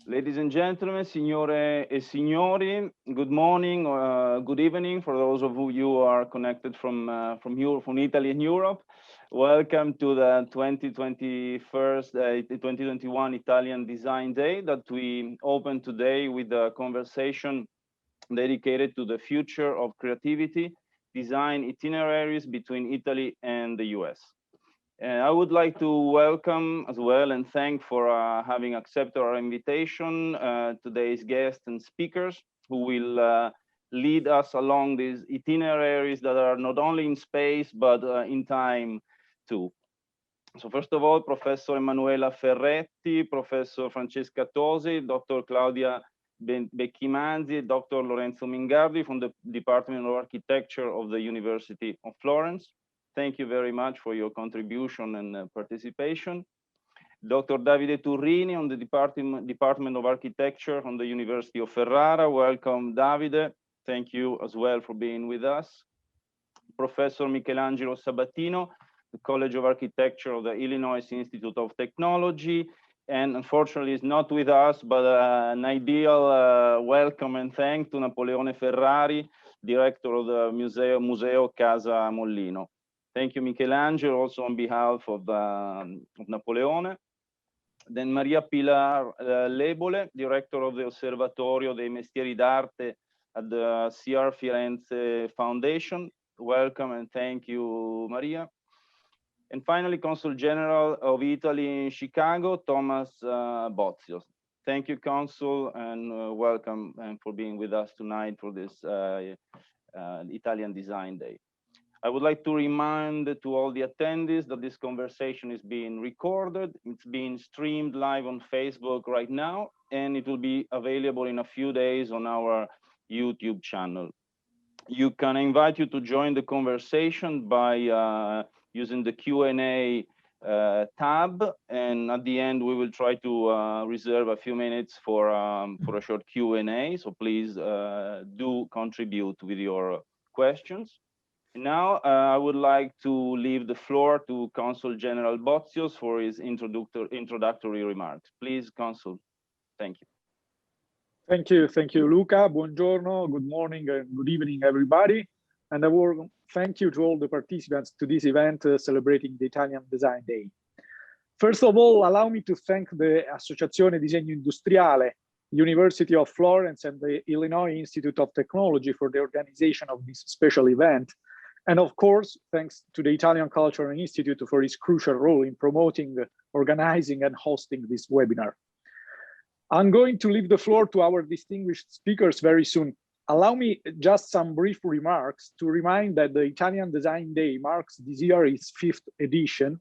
Ladies and gentlemen, signore e signori, good morning or good evening for those of you who are connected from Italy and Europe. Welcome to the 2021 Italian Design Day that we open today with a conversation dedicated to the future of creativity, design itineraries between Italy and the US. I would like to welcome as well and thank for having accepted our invitation today's guests and speakers who will lead us along these itineraries that are not only in space but in time too. So first of all, Professor Emanuela Ferretti, Professor Francesca Tosi, Dr. Claudia Becchimanzi, Dr. Lorenzo Mingardi from the Department of Architecture of the University of Florence. Thank you very much for your contribution and participation. Dr. Davide Turrini on the Department of Architecture on the University of Ferrara. Welcome, Davide. Thank you as well for being with us. Professor Michelangelo Sabatino, the College of Architecture of the Illinois Institute of Technology. And unfortunately, is not with us, but an ideal welcome and thank to Napoleone Ferrari, Director of the Museo Casa Mollino. Thank you, Michelangelo, also on behalf of Napoleone. Then Maria Pilar Lebole, Director of the Osservatorio dei Mestieri d'Arte at the CR Firenze Foundation. Welcome and thank you, Maria. And finally, Consul General of Italy in Chicago, Thomas Bozios. Thank you, Consul, and welcome and for being with us tonight for this Italian Design Day. I would like to remind to all the attendees that this conversation is being recorded. It's being streamed live on Facebook right now, and it will be available in a few days on our YouTube channel. You can invite you to join the conversation by using the Q&A tab, and at the end we will try to reserve a few minutes for a short Q&A. So please do contribute with your questions. Now, I would like to leave the floor to Consul General Bozios for his introductory remarks. Please, Consul. Thank you. Thank you, Luca. Buongiorno, good morning, and good evening, everybody. And a warm thank you to all the participants to this event celebrating the Italian Design Day. First of all, allow me to thank the Associazione Disegno Industriale, University of Florence, and the Illinois Institute of Technology for the organization of this special event. And of course, thanks to the Italian Cultural Institute for its crucial role in promoting, organizing, and hosting this webinar. I'm going to leave the floor to our distinguished speakers very soon. Allow me just some brief remarks to remind that the Italian Design Day marks this year its 5th edition.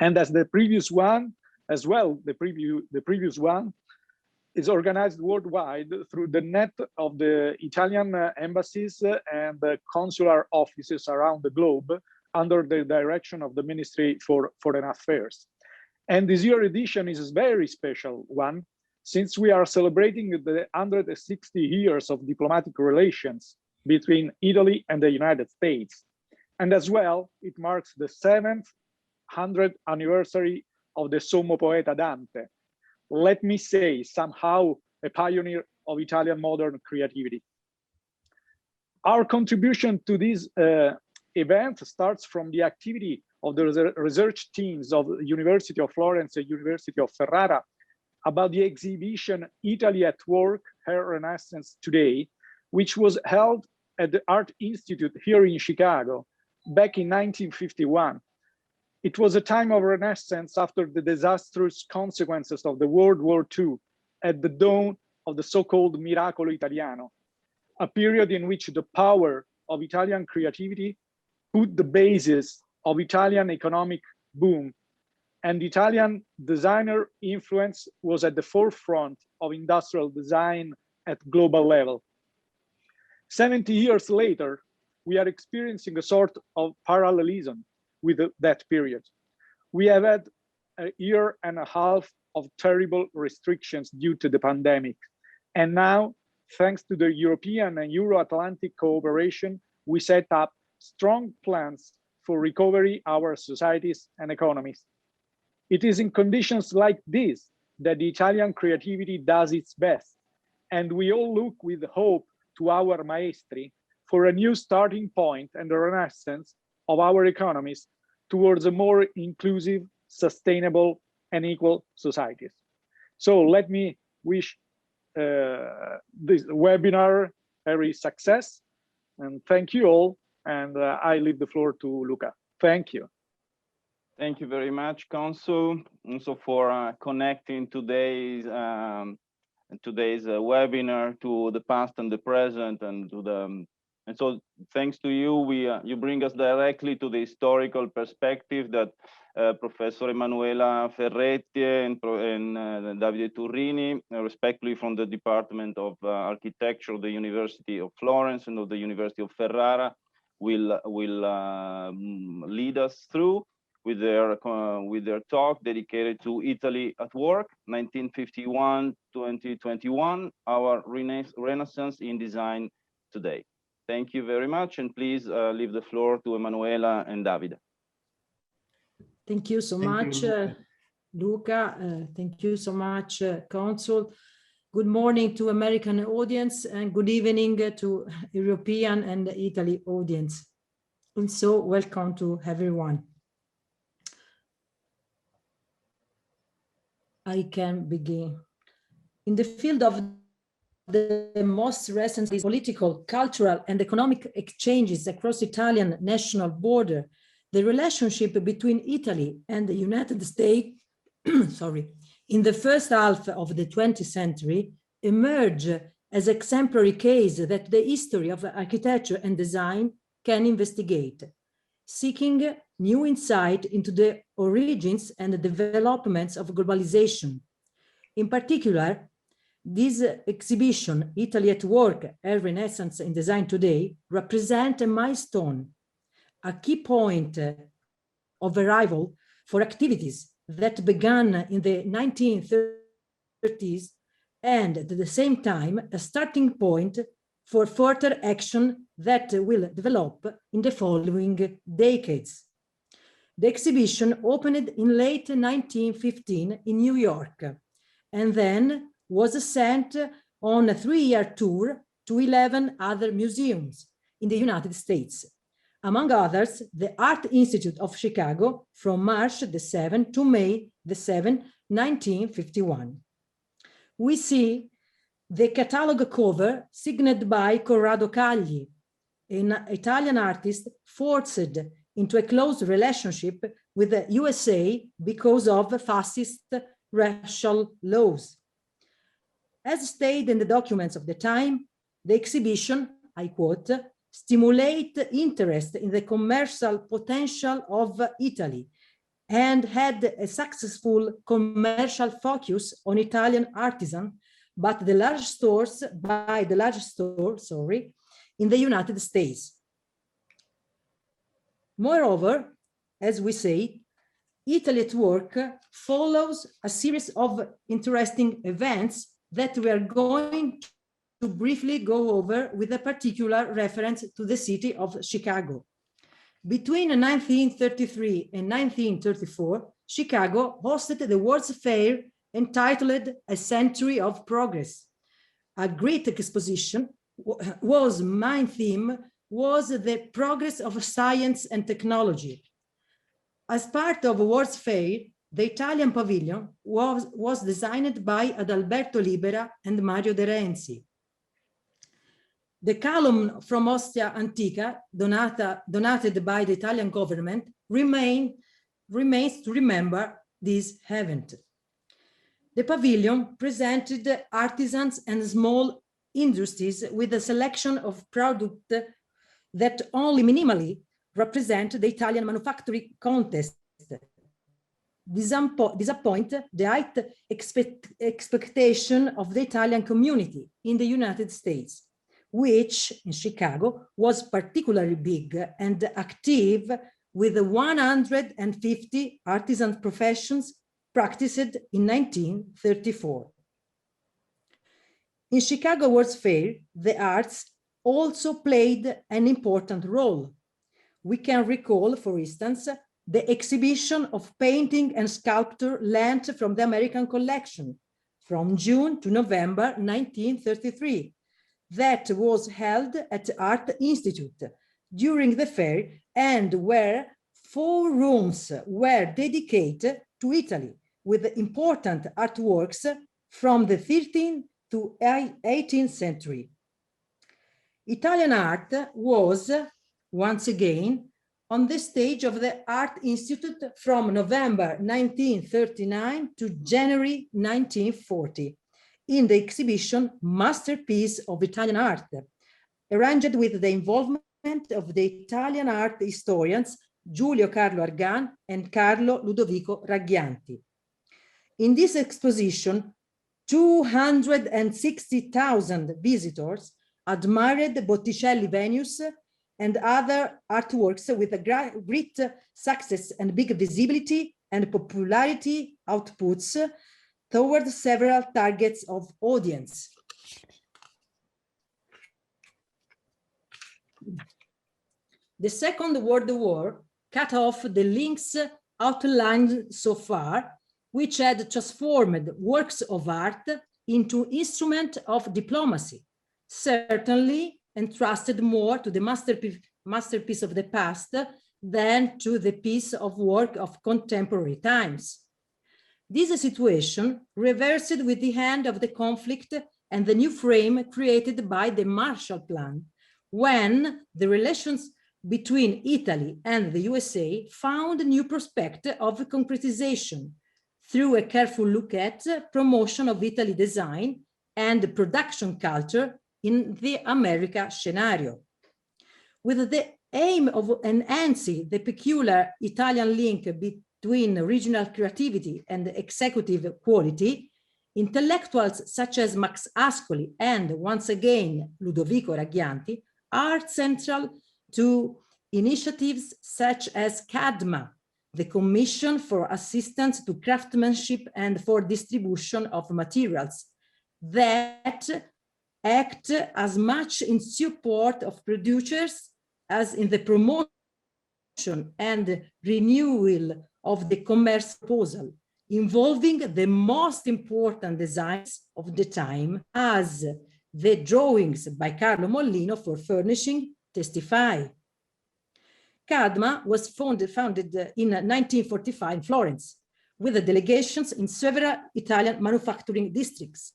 And as the previous one, as well, the previous one, is organized worldwide through the net of the Italian embassies and the consular offices around the globe under the direction of the Ministry for Foreign Affairs. And this year edition is a very special one, since we are celebrating the 160 years of diplomatic relations between Italy and the United States. And as well, it marks the 700th anniversary of the Sommo Poeta Dante. Let me say, somehow a pioneer of Italian modern creativity. Our contribution to this event starts from the activity of the research teams of the University of Florence and University of Ferrara about the exhibition Italy at Work, Her Renaissance Today, which was held at the Art Institute here in Chicago back in 1951. It was a time of renaissance after the disastrous consequences of the World War II at the dawn of the so-called Miracolo Italiano, a period in which the power of Italian creativity put the basis of Italian economic boom, and Italian designer influence was at the forefront of industrial design at global level. 70 years later, we are experiencing a sort of parallelism with that period. We have had a year and a half of terrible restrictions due to the pandemic. And now, thanks to the European and Euro-Atlantic cooperation, we set up strong plans for recovery our societies and economies. It is in conditions like this that the Italian creativity does its best, and we all look with hope to our maestri for a new starting point and a renaissance of our economies towards a more inclusive, sustainable, and equal societies. So let me wish this webinar every success, and thank you all. And I leave the floor to Luca. Thank you. Thank you very much, Consul, also for connecting today's webinar to the past and the present, and to the. And so, thanks to you, you bring us directly to the historical perspective that Professor Emanuela Ferretti and Davide Turrini, respectively from the Department of Architecture of the University of Florence and of the University of Ferrara, will lead us through with their talk dedicated to Italy at Work, 1951-2021, our Renaissance in Design Today. Thank you very much, and please leave the floor to Emanuela and Davide. Thank you so much, Luca. Thank you so much, Consul. Good morning to American audience, and good evening to European and Italy audience. And so welcome to everyone. I can begin. In the field of the most recent political, cultural, and economic exchanges across Italian national border, the relationship between Italy and the United States, in the first half of the 20th century, emerged as an exemplary case that the history of architecture and design can investigate, seeking new insight into the origins and the developments of globalization. In particular, this exhibition, Italy at Work, a Renaissance in Design Today, represents a milestone, a key point of arrival for activities that began in the 1930s, and at the same time, a starting point for further action that will develop in the following decades. The exhibition opened in late 1915 in New York, and then was sent on a 3-year tour to 11 other museums in the United States. Among others, the Art Institute of Chicago from March the 7th to May the 7th, 1951. We see the catalog cover signed by Corrado Cagli, an Italian artist forced into a close relationship with the USA because of fascist racial laws. As stated in the documents of the time, the exhibition, I quote, stimulate interest in the commercial potential of Italy and had a successful commercial focus on Italian artisans, but the large stores in the United States. Moreover, as we say, Italy at Work follows a series of interesting events that we are going to briefly go over with a particular reference to the city of Chicago. Between 1933 and 1934, Chicago hosted the World's Fair entitled A Century of Progress. A great exposition whose main theme was the progress of science and technology. As part of the World's Fair, the Italian pavilion was designed by Adalberto Libera and Mario De Renzi. The column from Ostia Antica, donated by the Italian government, remains to remember this event. The pavilion presented artisans and small industries with a selection of products that only minimally represent the Italian manufacturing context. Disappoint the high expectation of the Italian community in the United States, which in Chicago was particularly big and active with 150 artisan professions practiced in 1934. In Chicago World's Fair, the arts also played an important role. We can recall, for instance, the exhibition of painting and sculpture lent from the American collection from June to November 1933, that was held at the Art Institute during the fair, and where 4 rooms were dedicated to Italy with important artworks from the 13th to 18th century. Italian art was, once again, on the stage of the Art Institute from November 1939 to January 1940, in the exhibition Masterpiece of Italian Art, arranged with the involvement of the Italian art historians Giulio Carlo Argan and Carlo Ludovico Raggianti. In this exposition, 260,000 visitors admired Botticelli Venus and other artworks with a great success and big visibility and popularity outputs toward several targets of audience. The Second World War cut off the links outlined so far, which had transformed works of art into instruments of diplomacy, certainly entrusted more to the masterpiece of the past than to the piece of work of contemporary times. This situation reversed with the end of the conflict and the new frame created by the Marshall Plan, when the relations between Italy and the USA found a new prospect of concretization through a careful look at promotion of Italy design and production culture in the America scenario. With the aim of enhancing the peculiar Italian link between regional creativity and executive quality, intellectuals such as Max Ascoli and, once again, Ludovico Raggianti are central to initiatives such as CADMA, the Commission for Assistance to Craftsmanship and for Distribution of Materials, that act as much in support of producers as in the promotion and renewal of the commerce proposal, involving the most important designs of the time, as the drawings by Carlo Mollino for furnishing testify. CADMA was founded in 1945 in Florence, with the delegations in several Italian manufacturing districts,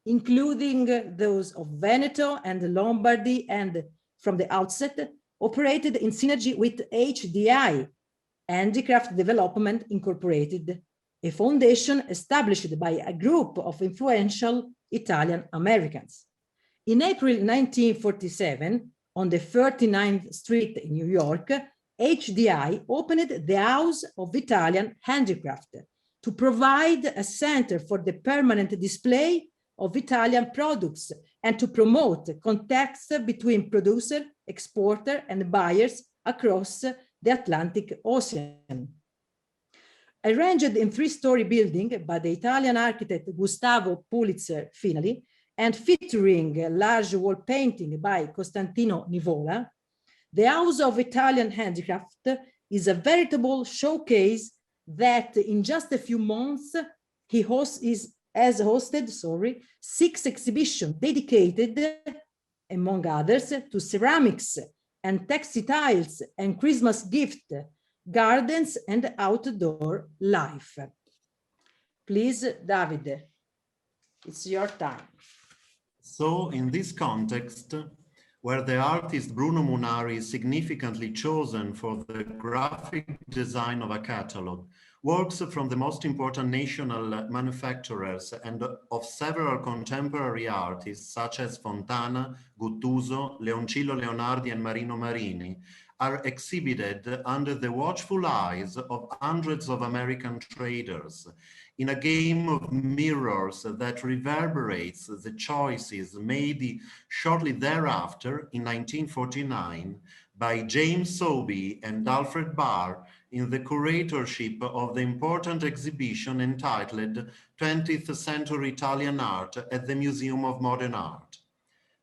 including those of Veneto and Lombardy, and from the outset operated in synergy with HDI, Handicraft Development Incorporated, a foundation established by a group of influential Italian Americans. In April 1947, on the 39th Street in New York, HDI opened the House of Italian Handicraft to provide a center for the permanent display of Italian products and to promote contacts between producer, exporter, and buyers across the Atlantic Ocean. Arranged in 3-story building by the Italian architect Gustavo Pulitzer Finali, and featuring a large wall painting by Costantino Nivola, the House of Italian Handicraft is a veritable showcase that in just a few months has hosted 6 exhibitions dedicated, among others, to ceramics and textiles and Christmas gift, gardens and outdoor life. Please, Davide, it's your time. So in this context, where the artist Bruno Munari is significantly chosen for the graphic design of a catalog, works from the most important national manufacturers and of several contemporary artists such as Fontana, Guttuso, Leoncillo Leonardi and Marino Marini are exhibited under the watchful eyes of hundreds of American traders in a game of mirrors that reverberates the choices made shortly thereafter in 1949 by James Sobey and Alfred Barr in the curatorship of the important exhibition entitled 20th Century Italian Art at the Museum of Modern Art.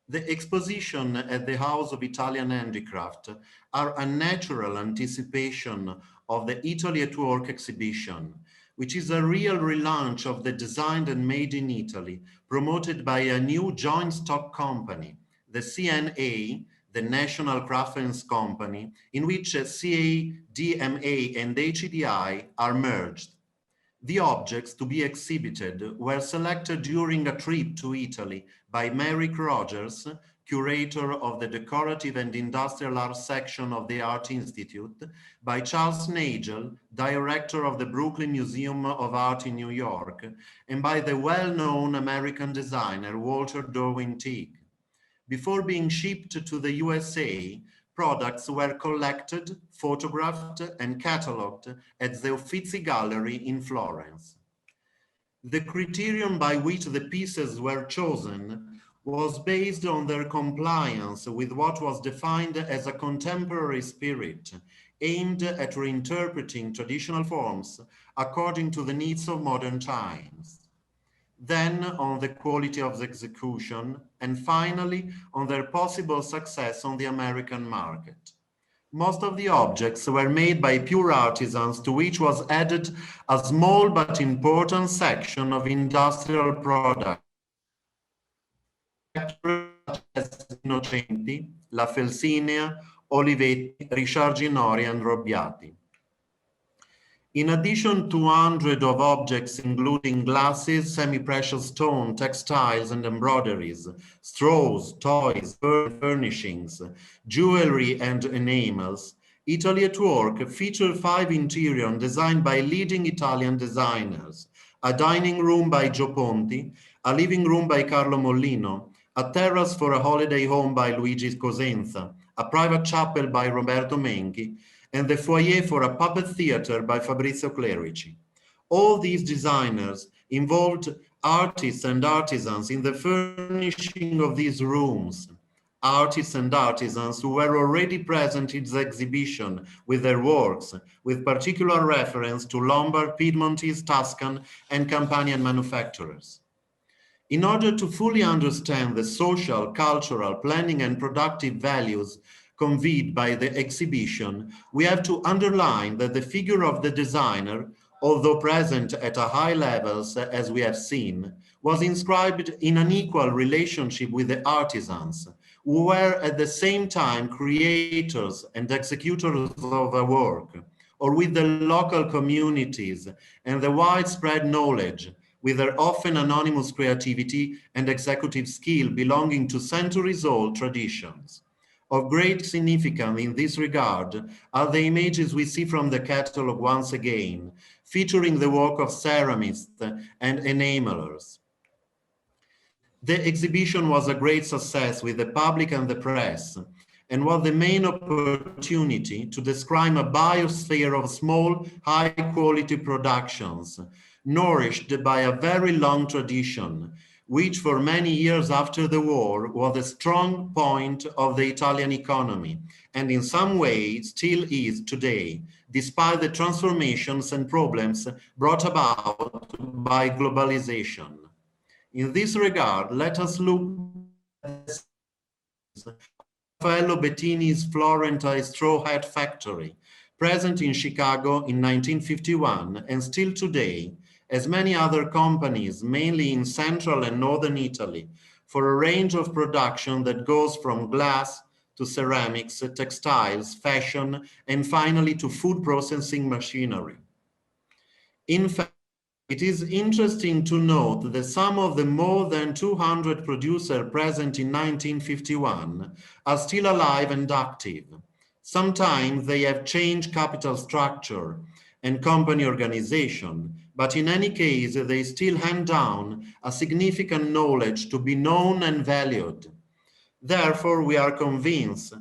The exposition at the House of Italian Handicraft are a natural anticipation of the Italy at Work exhibition, which is a real relaunch of the Designed and Made in Italy, promoted by a new joint stock company, the CNA, the National Craftsmen's Company, in which CA, DMA, and HEDI are merged. The objects to be exhibited were selected during a trip to Italy by Merrick Rogers, curator of the Decorative and Industrial Arts section of the Art Institute, by Charles Nagel, director of the Brooklyn Museum of Art in New York, and by the well-known American designer Walter Derwin Teague. Before being shipped to the USA, products were collected, photographed, and catalogued at the Uffizi Gallery in Florence. The criterion by which the pieces were chosen was based on their compliance with what was defined as a contemporary spirit, aimed at reinterpreting traditional forms according to the needs of modern times. Then on the quality of the execution, and finally on their possible success on the American market. Most of the objects were made by pure artisans, to which was added a small but important section of industrial product, as Innocenti, La Felsinea, Olivetti, Ricciarginori, and Robbiati. In addition to hundreds of objects including glasses, semi-precious stone, textiles and embroideries, straws, toys, furnishings, jewelry and enamels, Italy at Work featured 5 interiors designed by leading Italian designers: a dining room by Gio Ponti, a living room by Carlo Mollino, a terrace for a holiday home by Luigi Cosenza, a private chapel by Roberto Menchi, and the foyer for a puppet theater by Fabrizio Clerici. All these designers involved artists and artisans in the furnishing of these rooms, artists and artisans who were already present in the exhibition with their works, with particular reference to Lombard, Piedmontese, Tuscan, and Campanian manufacturers. In order to fully understand the social, cultural, planning, and productive values conveyed by the exhibition, we have to underline that the figure of the designer, although present at a high levels as we have seen, was inscribed in an equal relationship with the artisans, who were at the same time creators and executors of a work, or with the local communities and the widespread knowledge, with their often anonymous creativity and executive skill belonging to centuries-old traditions. Of great significance in this regard are the images we see from the catalogue once again, featuring the work of ceramists and enamelers. The exhibition was a great success with the public and the press, and was the main opportunity to describe a biosphere of small, high-quality productions, nourished by a very long tradition, which for many years after the war was a strong point of the Italian economy, and in some ways still is today, despite the transformations and problems brought about by globalization. In this regard, let us look at Raffaello Bettini's Florentine straw hat factory, present in Chicago in 1951 and still today, as many other companies, mainly in central and northern Italy, for a range of production that goes from glass to ceramics, textiles, fashion, and finally to food processing machinery. In fact, it is interesting to note that some of the more than 200 producers present in 1951 are still alive and active. Sometimes they have changed capital structure and company organization, but in any case, they still hand down a significant knowledge to be known and valued. Therefore, we are convinced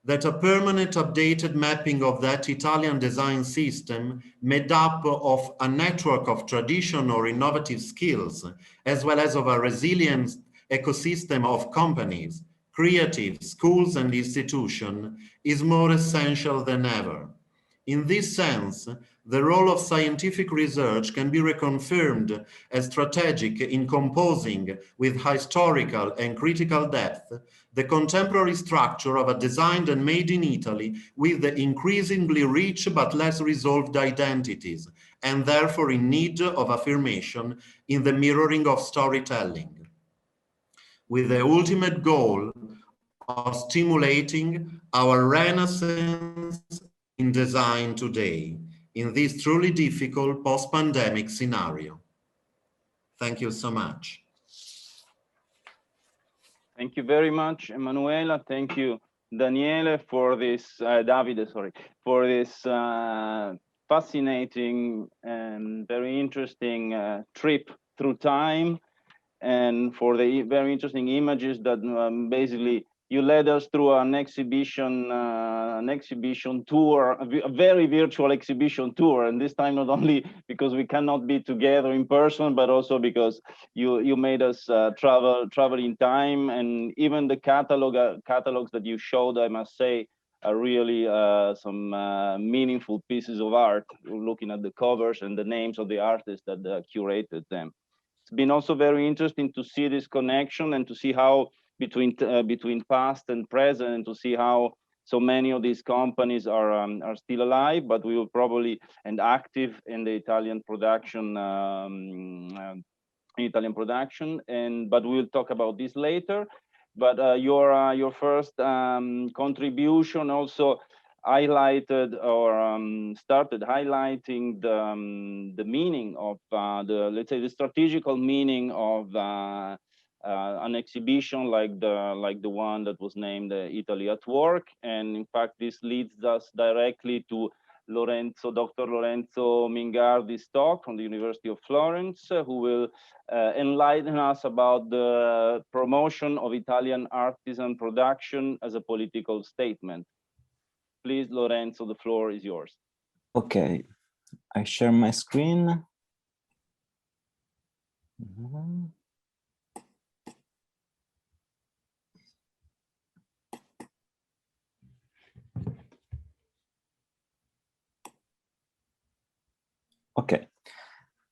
that a permanent updated mapping of that Italian design system, made up of a network of tradition or innovative skills, as well as of a resilient ecosystem of companies, creative schools and institutions, is more essential than ever. In this sense, the role of scientific research can be reconfirmed as strategic in composing with historical and critical depth the contemporary structure of a designed and made in Italy with the increasingly rich but less resolved identities, and therefore in need of affirmation in the mirroring of storytelling, with the ultimate goal of stimulating our renaissance in design today, in this truly difficult post-pandemic scenario. Thank you so much. Thank you very much, Emanuela. Thank you, Daniele, for this, Davide, sorry, for this fascinating and very interesting trip through time, and for the very interesting images that basically you led us through an exhibition tour, a very virtual exhibition tour, and this time not only because we cannot be together in person, but also because you made us travel in time, and even the catalogs that you showed, I must say, are really some meaningful pieces of art. Looking at the covers and the names of the artists that curated them, it's been also very interesting to see this connection and to see how between past and present, and to see how so many of these companies are still alive, but we will probably and active in the Italian production, but we will talk about this later. But your first contribution also highlighted or started highlighting the meaning of let's say the strategical meaning of an exhibition like the one that was named Italy at Work. And in fact, this leads us directly to Dr. Lorenzo Mingardi's talk from the University of Florence, who will enlighten us about the promotion of Italian artisan production as a political statement. Please, Lorenzo, the floor is yours. Okay, I share my screen. Okay.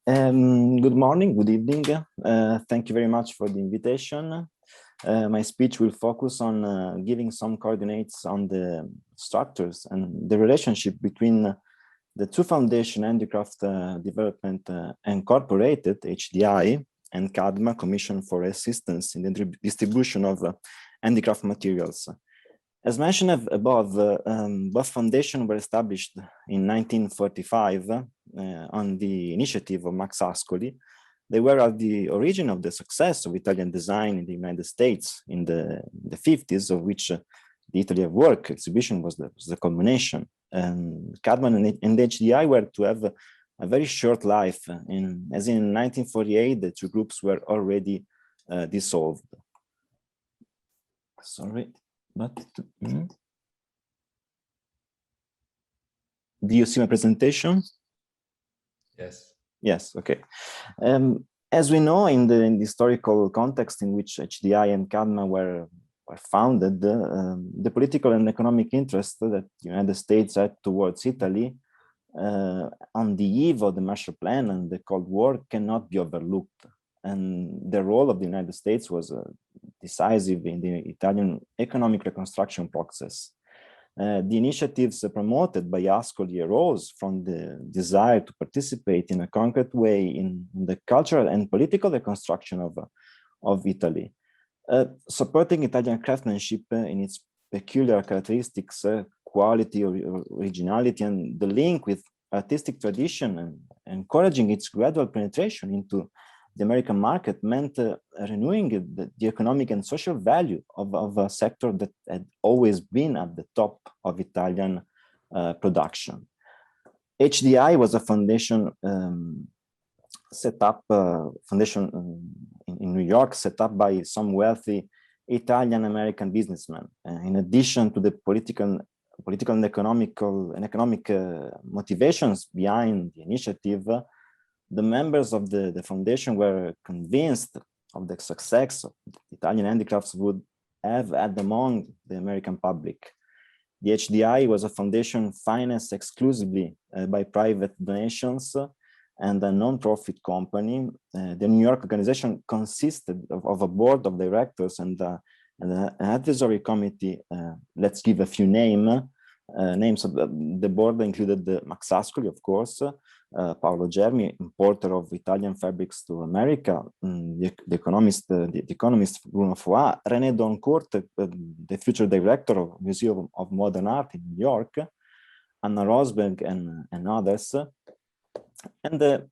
Good morning, good evening. Thank you very much for the invitation. My speech will focus on giving some coordinates on the structures and the relationship between the two foundation Handicraft Development Incorporated, HDI, and CADMA, Commission for Assistance in the Distribution of Handicraft Materials. As mentioned above, both foundations were established in 1945 on the initiative of Max Ascoli. They were at the origin of the success of Italian design in the United States in the 50s, of which the Italy at Work exhibition was the culmination. CADMA and HDI were to have a very short life, as in 1948, the two groups were already dissolved. Sorry, but do you see my presentation? Yes. Yes, okay. As we know, in the historical context in which HDI and CADMA were founded, the political and economic interest that the United States had towards Italy on the eve of the Marshall Plan and the Cold War cannot be overlooked. And the role of the United States was decisive in the Italian economic reconstruction process. The initiatives promoted by Ascoli arose from the desire to participate in a concrete way in the cultural and political reconstruction of Italy, supporting Italian craftsmanship in its peculiar characteristics, quality, originality, and the link with artistic tradition, and encouraging its gradual penetration into the American market meant renewing the economic and social value of a sector that had always been at the top of Italian production. HDI was a foundation in New York, set up by some wealthy Italian-American businessmen. In addition to the political and economic motivations behind the initiative, the members of the foundation were convinced of the success of Italian handicrafts would have had among the American public. The HDI was a foundation financed exclusively by private donations and a non-profit company. The New York organization consisted of a board of directors and an advisory committee. Let's give a few names. Of the board included Max Ascoli, of course, Paolo Germi, importer of Italian fabrics to America, the economist Bruno Foà, René Doncourt, the future director of Museum of Modern Art in New York, Anna Rosberg, and others. And the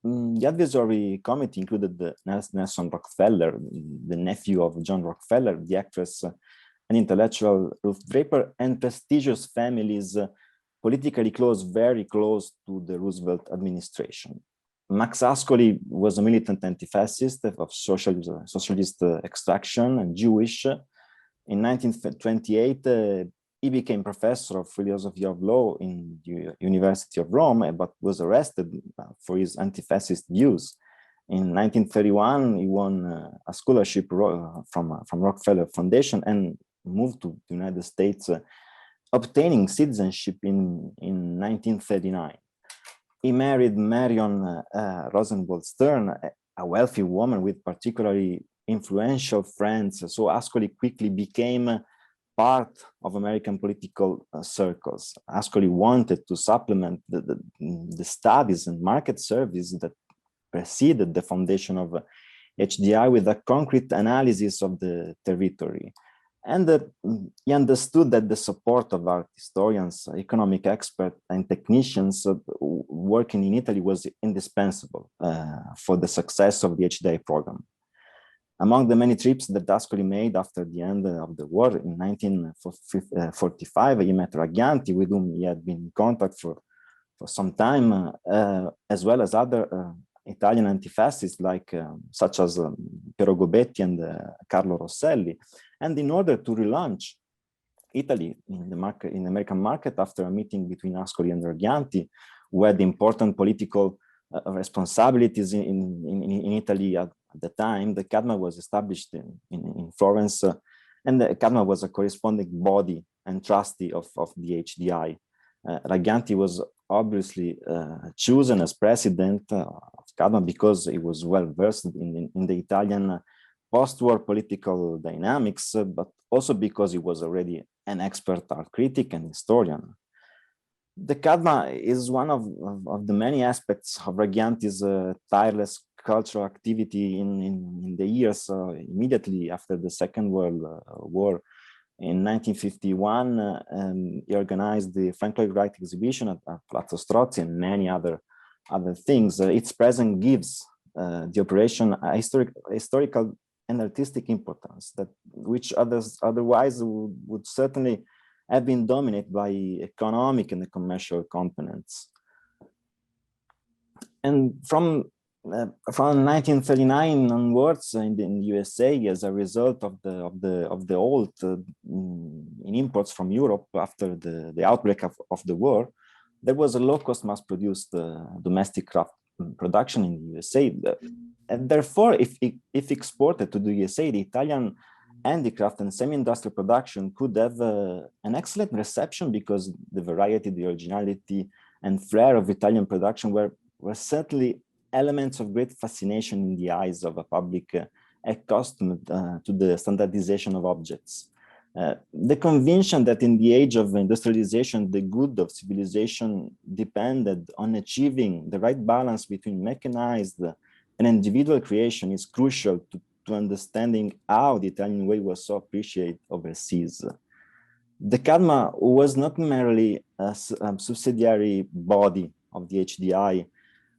advisory committee included Nelson Rockefeller, the nephew of John Rockefeller, the actress and intellectual Ruth Draper, and prestigious families politically close, very close to the Roosevelt administration. Max Ascoli was a militant anti-fascist of socialist extraction and Jewish. In 1928, he became professor of philosophy of law in the University of Rome, but was arrested for his anti-fascist views. In 1931, he won a scholarship from Rockefeller Foundation and moved to the United States, obtaining citizenship in 1939. He married Marion Rosenwald Stern, a wealthy woman with particularly influential friends. So Ascoli quickly became part of American political circles. Ascoli wanted to supplement the studies and market service that preceded the foundation of HDI with a concrete analysis of the territory. And he understood that the support of art historians, economic experts, and technicians working in Italy was indispensable for the success of the HDI program. Among the many trips that Ascoli made after the end of the war in 1945, he met Ragghianti, with whom he had been in contact for some time, as well as other Italian anti-fascists such as Piero Gobetti and Carlo Rosselli. And in order to relaunch Italy in the American market, after a meeting between Ascoli and Ragghianti, who had important political responsibilities in Italy at the time, the CADMA was established in Florence, and the CADMA was a corresponding body and trustee of the HDI. Ragghianti was obviously chosen as president of CADMA because he was well versed in the Italian post-war political dynamics, but also because he was already an expert art critic and historian. The CADMA is one of the many aspects of Ragghianti's tireless cultural activity in the years immediately after the Second World War. In 1951, he organized the Frank Lloyd Wright exhibition at Palazzo Strozzi and many other things. Its presence gives the operation a historical and artistic importance which otherwise would certainly have been dominated by economic and commercial components. And from 1939 onwards in the USA, as a result of the halt in imports from Europe after the outbreak of the war, there was a low-cost mass-produced domestic craft production in the USA. And therefore, if exported to the USA, the Italian handicraft and semi-industrial production could have an excellent reception because the variety, the originality, and flair of Italian production were certainly elements of great fascination in the eyes of a public accustomed to the standardization of objects. The conviction that in the age of industrialization, the good of civilization depended on achieving the right balance between mechanized and individual creation is crucial to understanding how the Italian way was so appreciated overseas. The CADMA was not merely a subsidiary body of the HDI,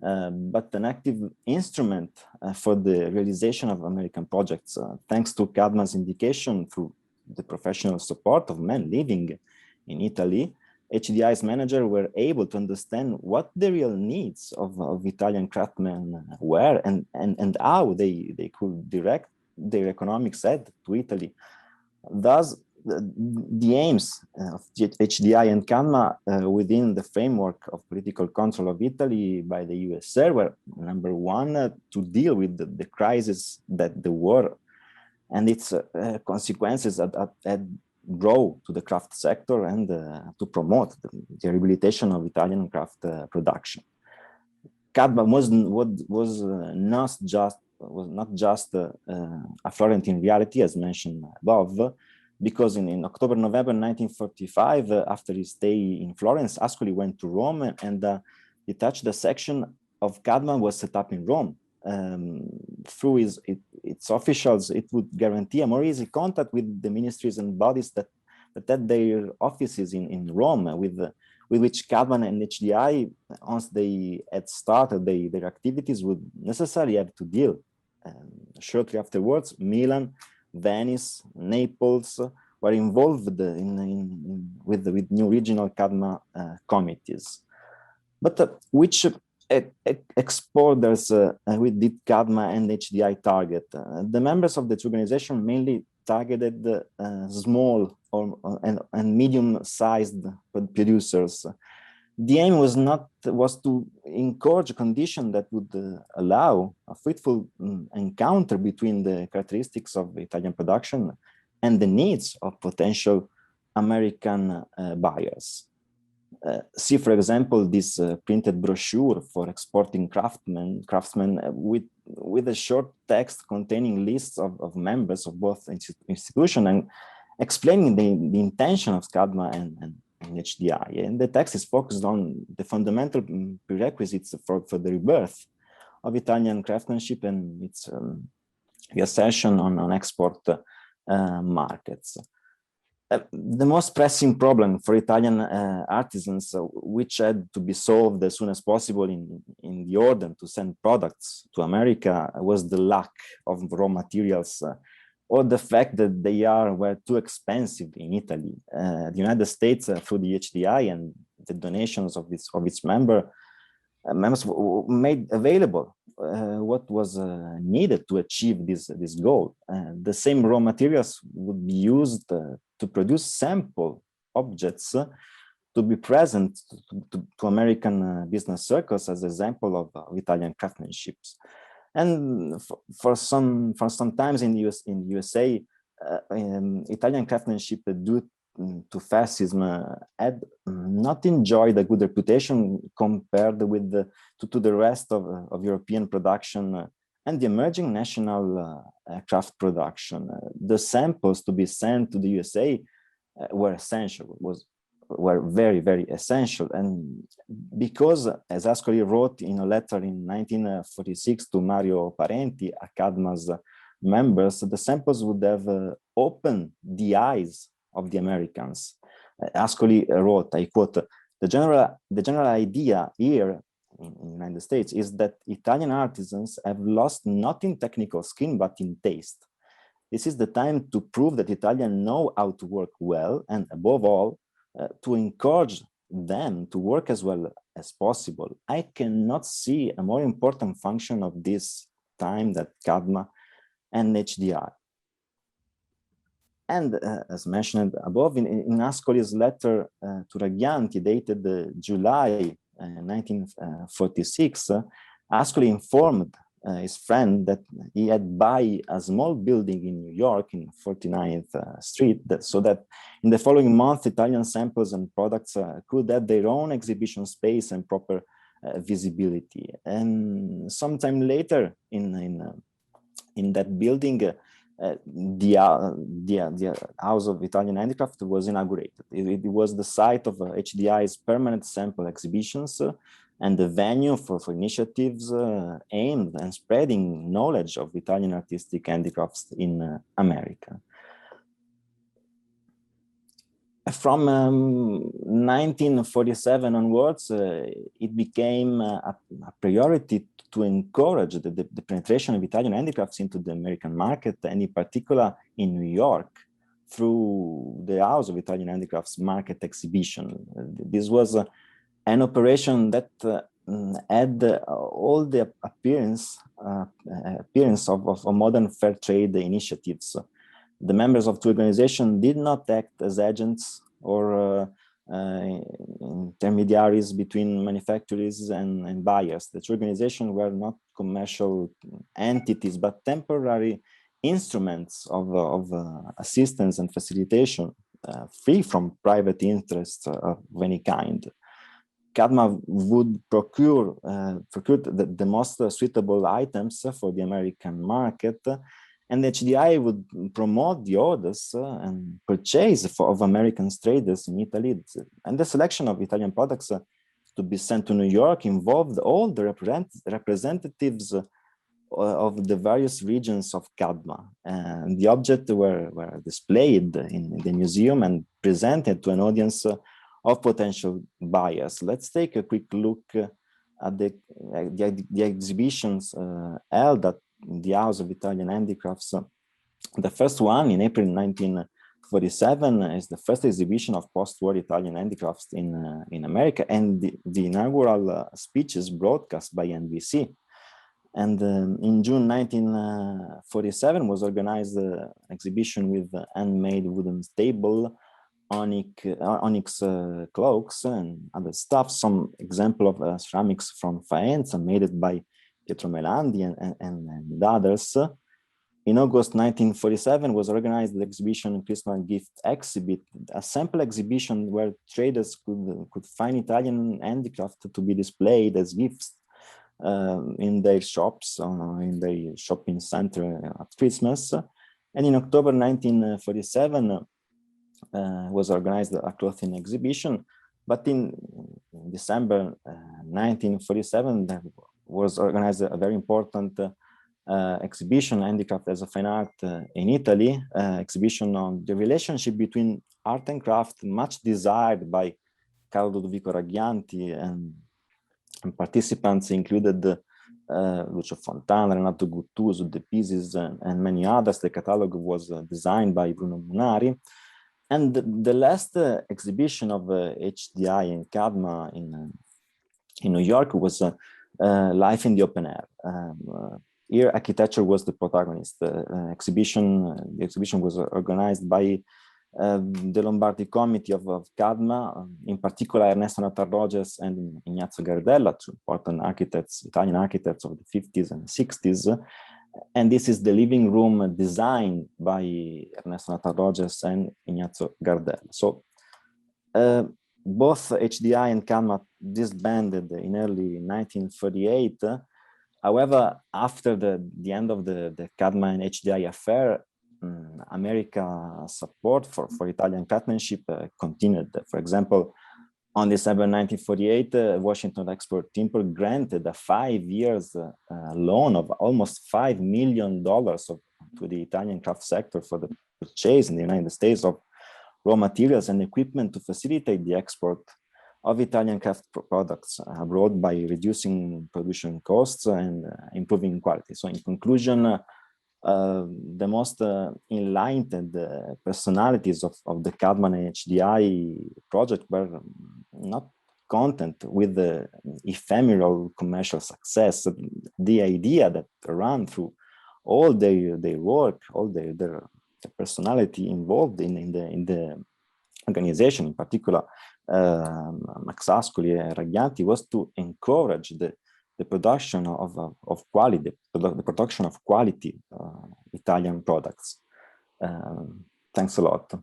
but an active instrument for the realization of American projects. Thanks to CADMA's indication through the professional support of men living in Italy, HDI's managers were able to understand what the real needs of Italian craftsmen were and how they could direct their economics aid to Italy. Thus, the aims of HDI and CADMA within the framework of political control of Italy by the USA were, number one, to deal with the crisis that the war and its consequences had grow to the craft sector and to promote the rehabilitation of Italian craft production. CADMA was not just a Florentine reality, as mentioned above, because in October, November 1945, after his stay in Florence, Ascoli went to Rome, and the section of CADMA was set up in Rome. Through its officials, it would guarantee a more easy contact with the ministries and bodies that had their offices in Rome, with which CADMA and HDI, once they had started their activities, would necessarily have to deal. Shortly afterwards, Milan, Venice, Naples were involved with new regional CADMA committees. But which exporters did CADMA and HDI target? The members of the two organizations mainly targeted small and medium-sized producers. The aim was to encourage a condition that would allow a fruitful encounter between the characteristics of Italian production and the needs of potential American buyers. See, for example, this printed brochure for exporting craftsmen with a short text containing lists of members of both institutions and explaining the intention of CADMA and HDI. And the text is focused on the fundamental prerequisites for the rebirth of Italian craftsmanship and its reassertion on export markets. The most pressing problem for Italian artisans, which had to be solved as soon as possible in the order to send products to America, was the lack of raw materials or the fact that they were too expensive in Italy. The United States, through the HDI and the donations of its members made available what was needed to achieve this goal. The same raw materials would be used to produce sample objects to be present to American business circles as an example of Italian craftsmanship. And for some times in the USA, Italian craftsmanship, due to fascism, had not enjoyed a good reputation compared with to the rest of European production and the emerging national craft production. The samples to be sent to the USA were essential, were very, very essential. And because, as Ascoli wrote in a letter in 1946 to Mario Parenti, CADMA's members, the samples would have opened the eyes of the Americans. Ascoli wrote, I quote, the general idea here in the United States is that Italian artisans have lost not in technical skill, but in taste. This is the time to prove that Italians know how to work well, and above all, to encourage them to work as well as possible. I cannot see a more important function of this time than CADMA and HDI. And as mentioned above, in Ascoli's letter to Raggianti, dated July 1946, Ascoli informed his friend that he had bought a small building in New York in 49th Street, so that in the following month, Italian samples and products could have their own exhibition space and proper visibility. And sometime later, in that building, the House of Italian Handicraft was inaugurated. It was the site of HDI's permanent sample exhibitions and the venue for initiatives aimed at spreading knowledge of Italian artistic handicrafts in America. From 1947 onwards, it became a priority to encourage the penetration of Italian handicrafts into the American market, and in particular in New York, through the House of Italian Handicrafts market exhibition. This was an operation that had all the appearance of modern fair trade initiatives. The members of the organization did not act as agents or intermediaries between manufacturers and buyers. The two organizations were not commercial entities, but temporary instruments of assistance and facilitation free from private interests of any kind. CADMA would procure the most suitable items for the American market, and HDI would promote the orders and purchase of American traders in Italy. And the selection of Italian products to be sent to New York involved all the representatives of the various regions of CADMA. And the objects were displayed in the museum and presented to an audience of potential buyers. Let's take a quick look at the exhibitions held at the House of Italian Handicrafts. The first one in April 1947 is the first exhibition of post-war Italian handicrafts in America, and the inaugural speeches broadcast by NBC. And in June 1947 was organized an exhibition with handmade wooden table, onyx cloaks and other stuff, some example of ceramics from Faenza made by Pietro Melandi and others. In August 1947 was organized the exhibition Christmas Gift Exhibit, a sample exhibition where traders could find Italian handicraft to be displayed as gifts in their shops, in their shopping center at Christmas. And in October 1947 was organized a clothing exhibition, but in December 1947 there was organized a very important exhibition, Handicraft as a Fine Art in Italy, exhibition on the relationship between art and craft, much desired by Carlo Ludovico Ragghianti, and participants included Lucio Fontana, Renato Guttuso, De Pisis, and many others. The catalog was designed by Bruno Munari. And the last exhibition of HDI and CADMA in New York was Life in the Open Air. Here, architecture was the protagonist. The exhibition was organized by the Lombardi Committee of CADMA, in particular Ernesto Natarroges and Ignazio Gardella, two important architects, Italian architects of the 50s and 60s. And this is the living room designed by Ernesto Natarroges and Ignazio Gardella. So both HDI and CADMA disbanded in early 1938. However, after the end of the CADMA and HDI affair, America's support for Italian craftsmanship continued. For example, on December 1948, Washington Export-Import granted a 5 years loan of almost $5 million to the Italian craft sector for the purchase in the United States of raw materials and equipment to facilitate the export of Italian craft products abroad by reducing production costs and improving quality. So in conclusion, the most enlightened personalities of the CADMA and HDI project were not content with the ephemeral commercial success. The idea that ran through all their work, all their personality involved in the organization, in particular Max Ascoli and Ragghianti, was to encourage the production of quality, the production of quality Italian products. Thanks a lot.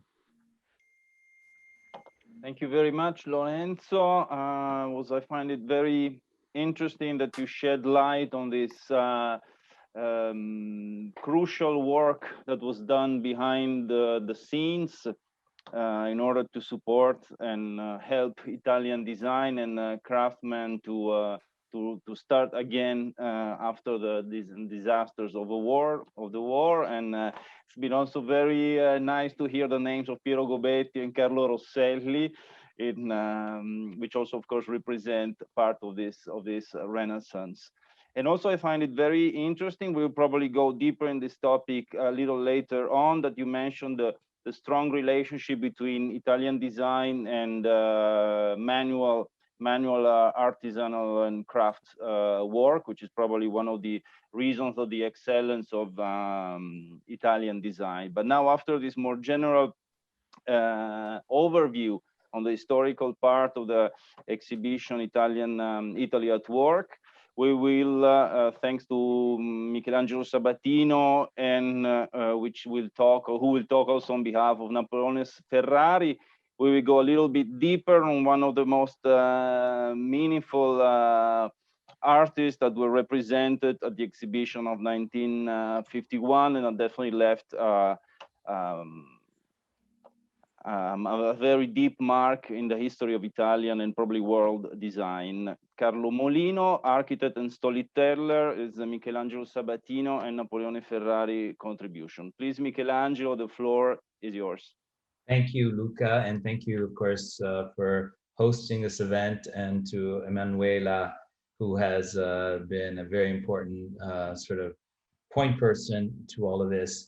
Thank you very much, Lorenzo. I find it very interesting that you shed light on this crucial work that was done behind the scenes in order to support and help Italian design and craftsmen to start again after these disasters of the war. And it's been also very nice to hear the names of Piero Gobetti and Carlo Rosselli, which also, of course, represent part of this renaissance. And also, I find it very interesting. We'll probably go deeper in this topic a little later on, that you mentioned the strong relationship between Italian design and manual artisanal and craft work, which is probably one of the reasons of the excellence of Italian design. But now, after this more general overview on the historical part of the exhibition Italy at Work, We will, thanks to Michelangelo Sabatino, and who will talk also on behalf of Napoleone Ferrari, we will go a little bit deeper on one of the most meaningful artists that were represented at the exhibition of 1951, and definitely left a very deep mark in the history of Italian and probably world design. Carlo Molino, architect and storyteller, is the Michelangelo Sabatino and Napoleone Ferrari contribution. Please, Michelangelo, the floor is yours. Thank you, Luca, and thank you, of course, for hosting this event, and to Emanuela, who has been a very important sort of point person to all of this.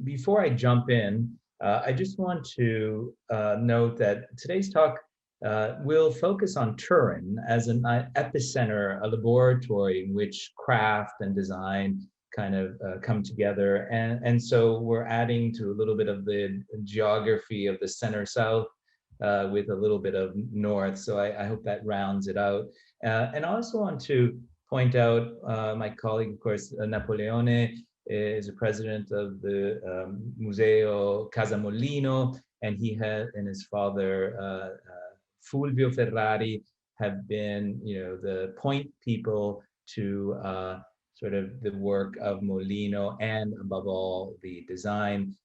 Before I jump in, I just want to note that today's talk will focus on Turin as an epicenter, a laboratory in which craft and design kind of come together. And so we're adding to a little bit of the geography of the center-south with a little bit of north. So I hope that rounds it out. And I also want to point out my colleague, of course, Napoleone, is the president of the Museo Casa Molino, and he and his father, Fulvio Ferrari, have been, the point people to sort of the work of Molino, and above all, the design.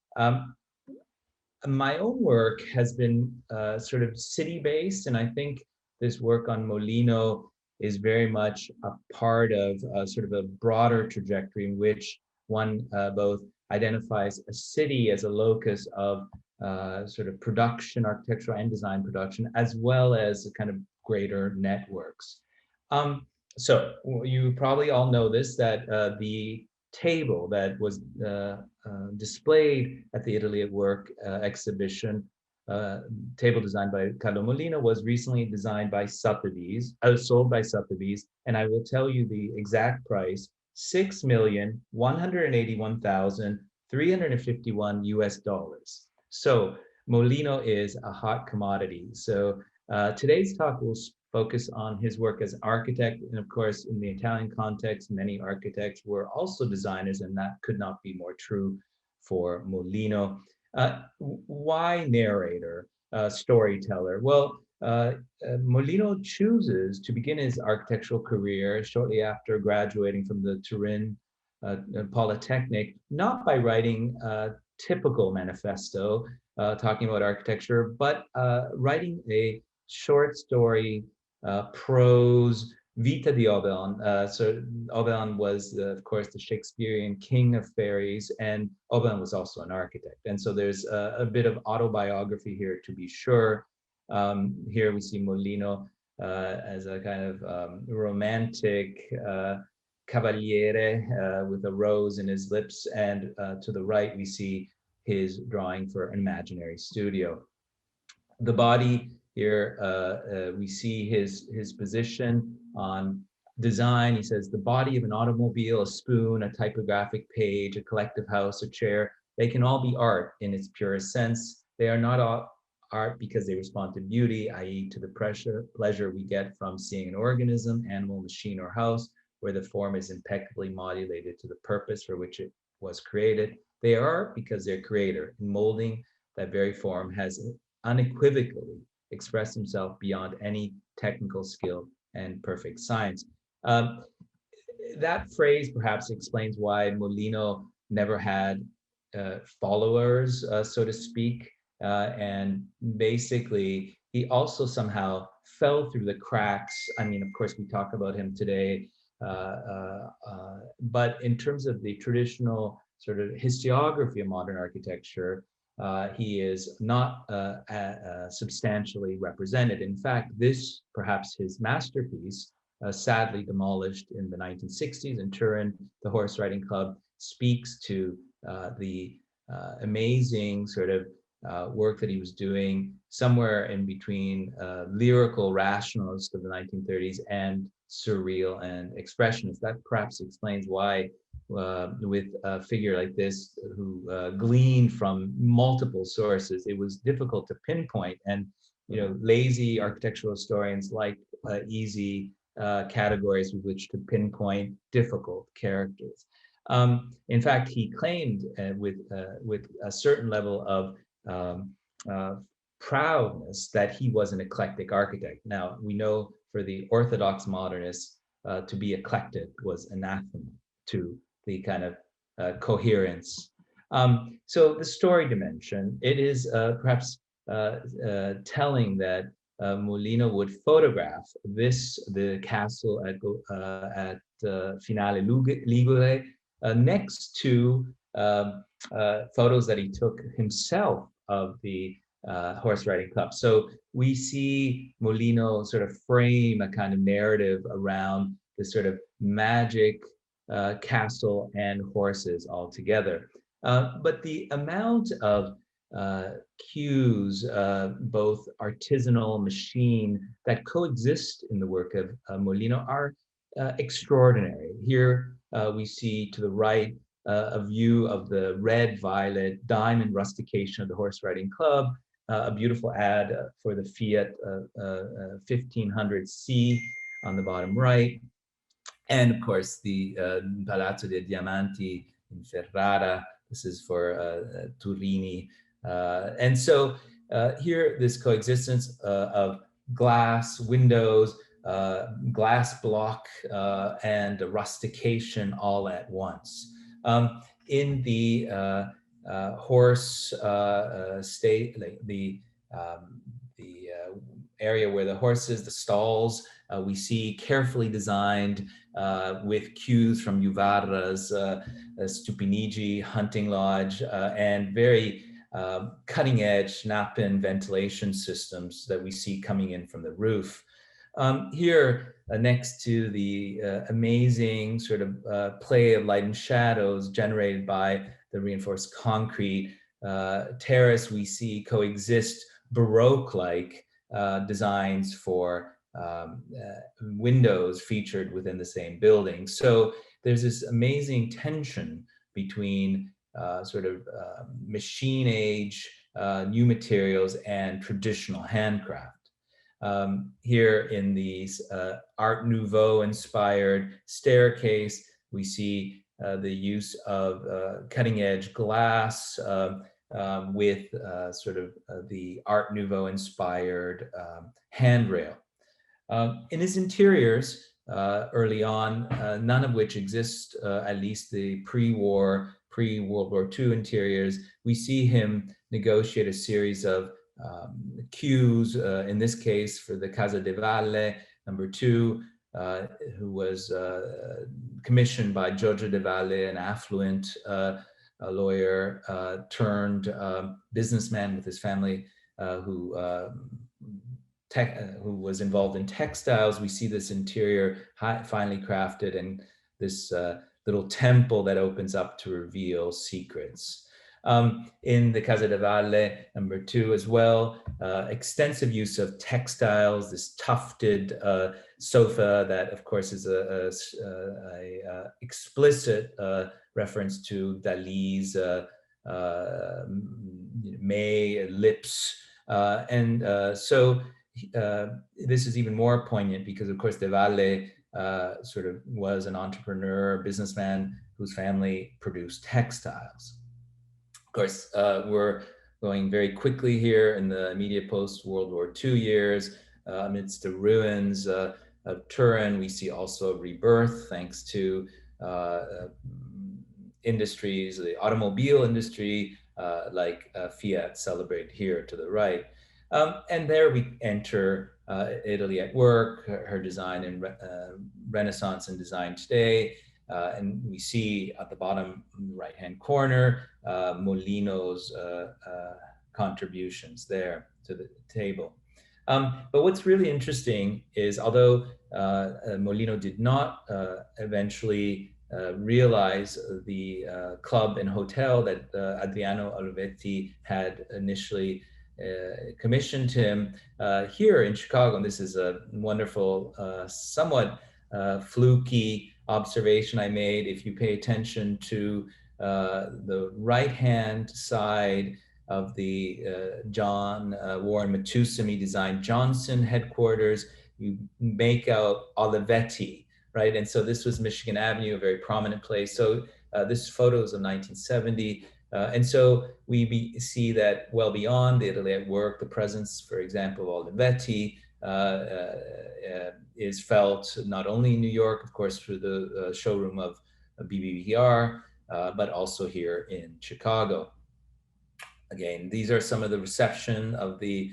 My own work has been sort of city-based, and I think this work on Molino is very much a part of sort of a broader trajectory in which one both identifies a city as a locus of sort of production, architectural and design production, as well as kind of greater networks. So you probably all know this, that the table that was displayed at the Italy at Work exhibition, table designed by Carlo Molino, was recently designed by Sotheby's, sold by Sotheby's, and I will tell you the exact price: $6,181,351 US. So Molino is a hot commodity. So today's talk will focus on his work as an architect, and of course, in the Italian context, many architects were also designers, and that could not be more true for Molino. Why narrator, storyteller? Well, Molino chooses to begin his architectural career shortly after graduating from the Turin Polytechnic, not by writing a typical manifesto talking about architecture, but writing a short story prose Vita di Oberon. So Oberon was, of course, the Shakespearean king of fairies, and Oberon was also an architect. And so there's a bit of autobiography here, to be sure. Here we see Molino as a kind of romantic cavaliere with a rose in his lips, and to the right we see his drawing for an imaginary studio. The body here, we see his position on design. He says, the body of an automobile, a spoon, a typographic page, a collective house, a chair, they can all be art in its purest sense. They are not art because they respond to beauty, i.e. to the pleasure we get from seeing an organism, animal, machine, or house, where the form is impeccably modulated to the purpose for which it was created. They are art because their creator, in molding that very form, has unequivocally expressed himself beyond any technical skill and perfect science. That phrase perhaps explains why Molino never had followers, so to speak, and basically he also somehow fell through the cracks. I mean, of course, we talk about him today, but in terms of the traditional sort of historiography of modern architecture, he is not substantially represented. In fact, this, perhaps his masterpiece, sadly demolished in the 1960s in Turin, the Horse Riding Club, speaks to the amazing sort of work that he was doing somewhere in between lyrical rationalist of the 1930s and surreal and expressionist. That perhaps explains why with a figure like this, who gleaned from multiple sources, it was difficult to pinpoint. And lazy architectural historians like easy categories with which to pinpoint difficult characters. In fact, he claimed with a certain level of proudness that he was an eclectic architect. Now, we know for the Orthodox modernists, to be eclectic was anathema to the kind of coherence. So the story dimension, it is perhaps telling that Molino would photograph the castle at Finale Ligure next to photos that he took himself of the horse riding club. So we see Molino sort of frame a kind of narrative around this sort of magic castle and horses all together. But the amount of cues, both artisanal, machine, that coexist in the work of Molino are extraordinary. Here we see to the right a view of the red, violet, diamond rustication of the horse riding club, a beautiful ad for the Fiat 1500C on the bottom right. And of course, the Palazzo dei Diamanti in Ferrara. This is for Turrini. And so here, this coexistence of glass windows, glass block, and rustication all at once. In the horse the area where the horses, the stalls, we see carefully designed with cues from Juvarra's Stupinigi hunting lodge and very cutting edge snap-in ventilation systems that we see coming in from the roof. Here, next to the amazing sort of play of light and shadows generated by the reinforced concrete terrace, we see coexist Baroque-like designs for windows featured within the same building. So there's this amazing tension between sort of machine age, new materials, and traditional handcraft. Here in these Art Nouveau inspired staircase, we see the use of cutting edge glass with sort of the Art Nouveau inspired handrail. In his interiors, early on, none of which exist, at least the pre-war, pre-World War II interiors, we see him negotiate a series of cues, in this case for the Casa de Valle, #2, who was commissioned by Giorgio de Valle, an affluent a lawyer turned businessman with his family who was involved in textiles. We see this interior finely crafted and this little temple that opens up to reveal secrets. In the Casa de Valle, #2 as well, extensive use of textiles, this tufted sofa that of course is a explicit reference to Dali's May lips. So this is even more poignant because of course de Valle sort of was an entrepreneur, businessman whose family produced textiles. Of course, we're going very quickly here in the immediate post-World War II years. Amidst the ruins of Turin, we see also a rebirth thanks to industries, the automobile industry, like Fiat, celebrated here to the right. And there we enter Italy at work, her design in Renaissance and design today. And we see at the bottom right-hand corner, Molino's contributions there to the table. But what's really interesting is although Molino did not eventually realize the club and hotel that Adriano Olivetti had initially commissioned him here in Chicago, and this is a wonderful, somewhat fluky observation I made. If you pay attention to the right-hand side of the John Warren Matusimi designed Johnson headquarters, you make out Olivetti, right? And so this was Michigan Avenue, a very prominent place. So this photo is of 1970. And so we see that well beyond Italy at work, the presence, for example, of Olivetti is felt not only in New York, of course, through the showroom of BBVR, but also here in Chicago. Again, these are some of the reception of the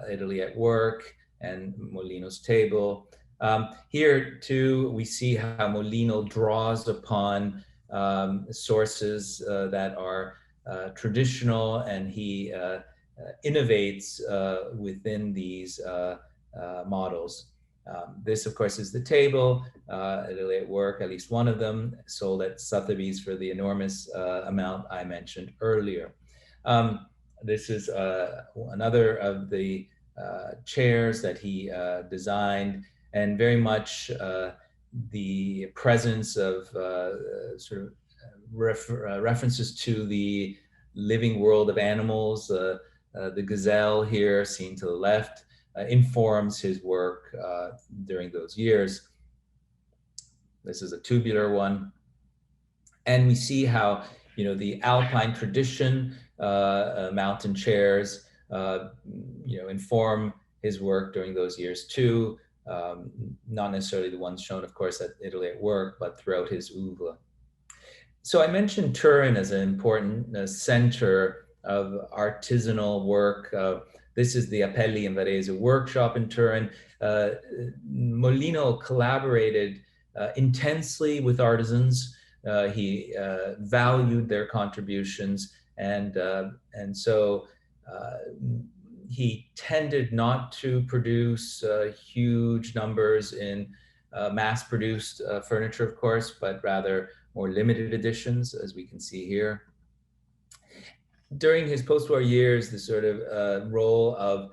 Italy at work and Molino's table. Here too, we see how Molino draws upon sources that are traditional, and he innovates within these models. This, of course, is the table, Italy at work, at least one of them, sold at Sotheby's for the enormous amount I mentioned earlier. This is another of the chairs that he designed, and very much the presence of sort of references to the living world of animals. The gazelle here, seen to the left, informs his work during those years. This is a tubular one. And we see how, you know, the Alpine tradition, mountain chairs, you know, inform his work during those years too. Not necessarily the ones shown, of course, at Italy at work, but throughout his oeuvre. So I mentioned Turin as an important center of artisanal work. This is the Apelli and Varese workshop in Turin. Molino collaborated intensely with artisans. He valued their contributions, and so he tended not to produce huge numbers in mass-produced furniture, of course, but rather more limited editions, as we can see here. During his post-war years, the sort of role of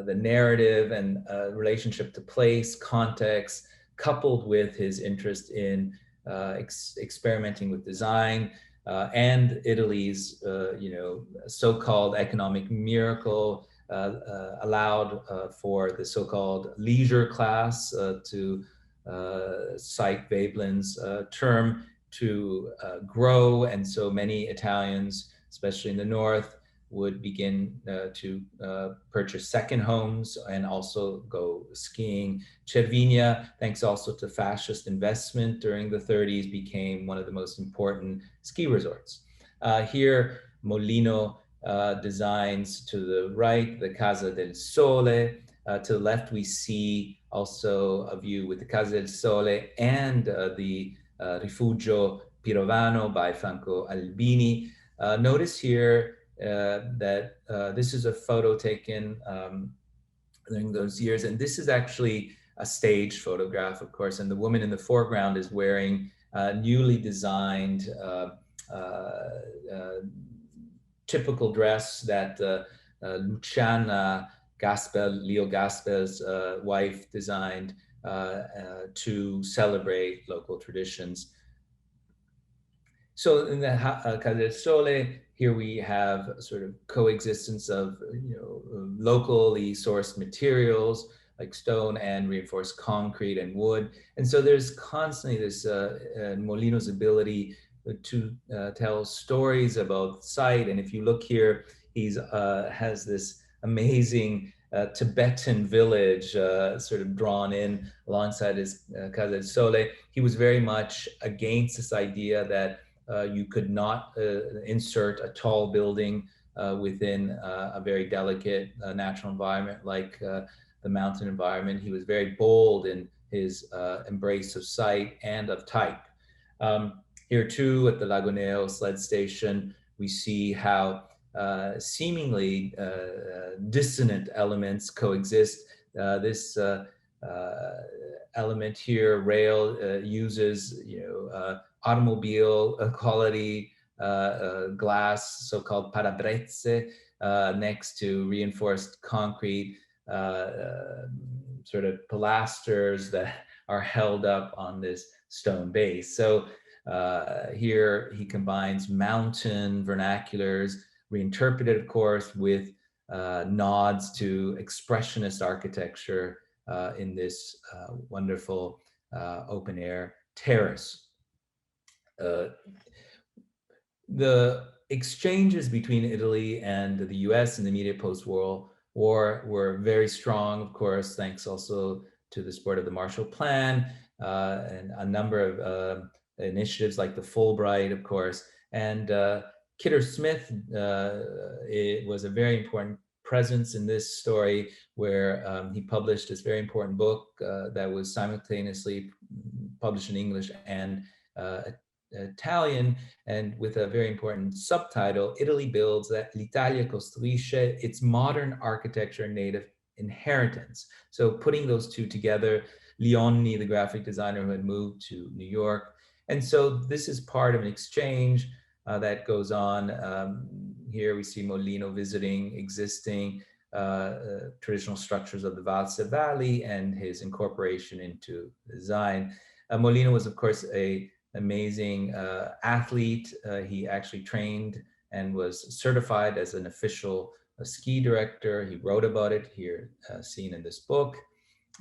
the narrative and relationship to place, context, coupled with his interest in experimenting with design and Italy's, you know, so-called economic miracle allowed for the so-called leisure class, to cite Veblen's term, to grow. And so many Italians, especially in the north, would begin to purchase second homes and also go skiing. Cervinia, thanks also to fascist investment during the 30s, became one of the most important ski resorts. Here, Molino designs to the right, the Casa del Sole. To the left, we see also a view with the Casa del Sole and the Rifugio Pirovano by Franco Albini. Notice here that this is a photo taken during those years, and this is actually a staged photograph, of course, and the woman in the foreground is wearing newly designed typical dress that Luciana Gaspel, Leo Gaspel's wife, designed to celebrate local traditions. So in the Casa del Sole, here we have a sort of coexistence of, you know, locally sourced materials like stone and reinforced concrete and wood. And so there's constantly this Molino's ability to tell stories about site. And if you look here, he's has this amazing Tibetan village sort of drawn in alongside his Casa del Sole. He was very much against this idea that you could not insert a tall building within a very delicate natural environment like the mountain environment. He was very bold in his embrace of site and of type. Here too, at the Lagoneo sled station, we see how seemingly dissonant elements coexist. This element here, rail, uses, you know, automobile quality glass, so-called parabrezze, next to reinforced concrete sort of pilasters that are held up on this stone base. So here he combines mountain vernaculars, reinterpreted, of course, with nods to expressionist architecture in this wonderful open air terrace. The exchanges between Italy and the US in the immediate post-war were very strong, of course, thanks also to the support of the Marshall Plan and a number of initiatives like the Fulbright, of course. And Kidder Smith it was a very important presence in this story, where he published this very important book that was simultaneously published in English and Italian, and with a very important subtitle, Italy Builds, that l'Italia costruisce, its modern architecture and native inheritance. So putting those two together, Leoni, the graphic designer who had moved to New York. And so this is part of an exchange that goes on. Here we see Molino visiting existing traditional structures of the Valse Valley and his incorporation into design. Molino was, of course, an amazing athlete. He actually trained and was certified as an official ski director. He wrote about it here, seen in this book.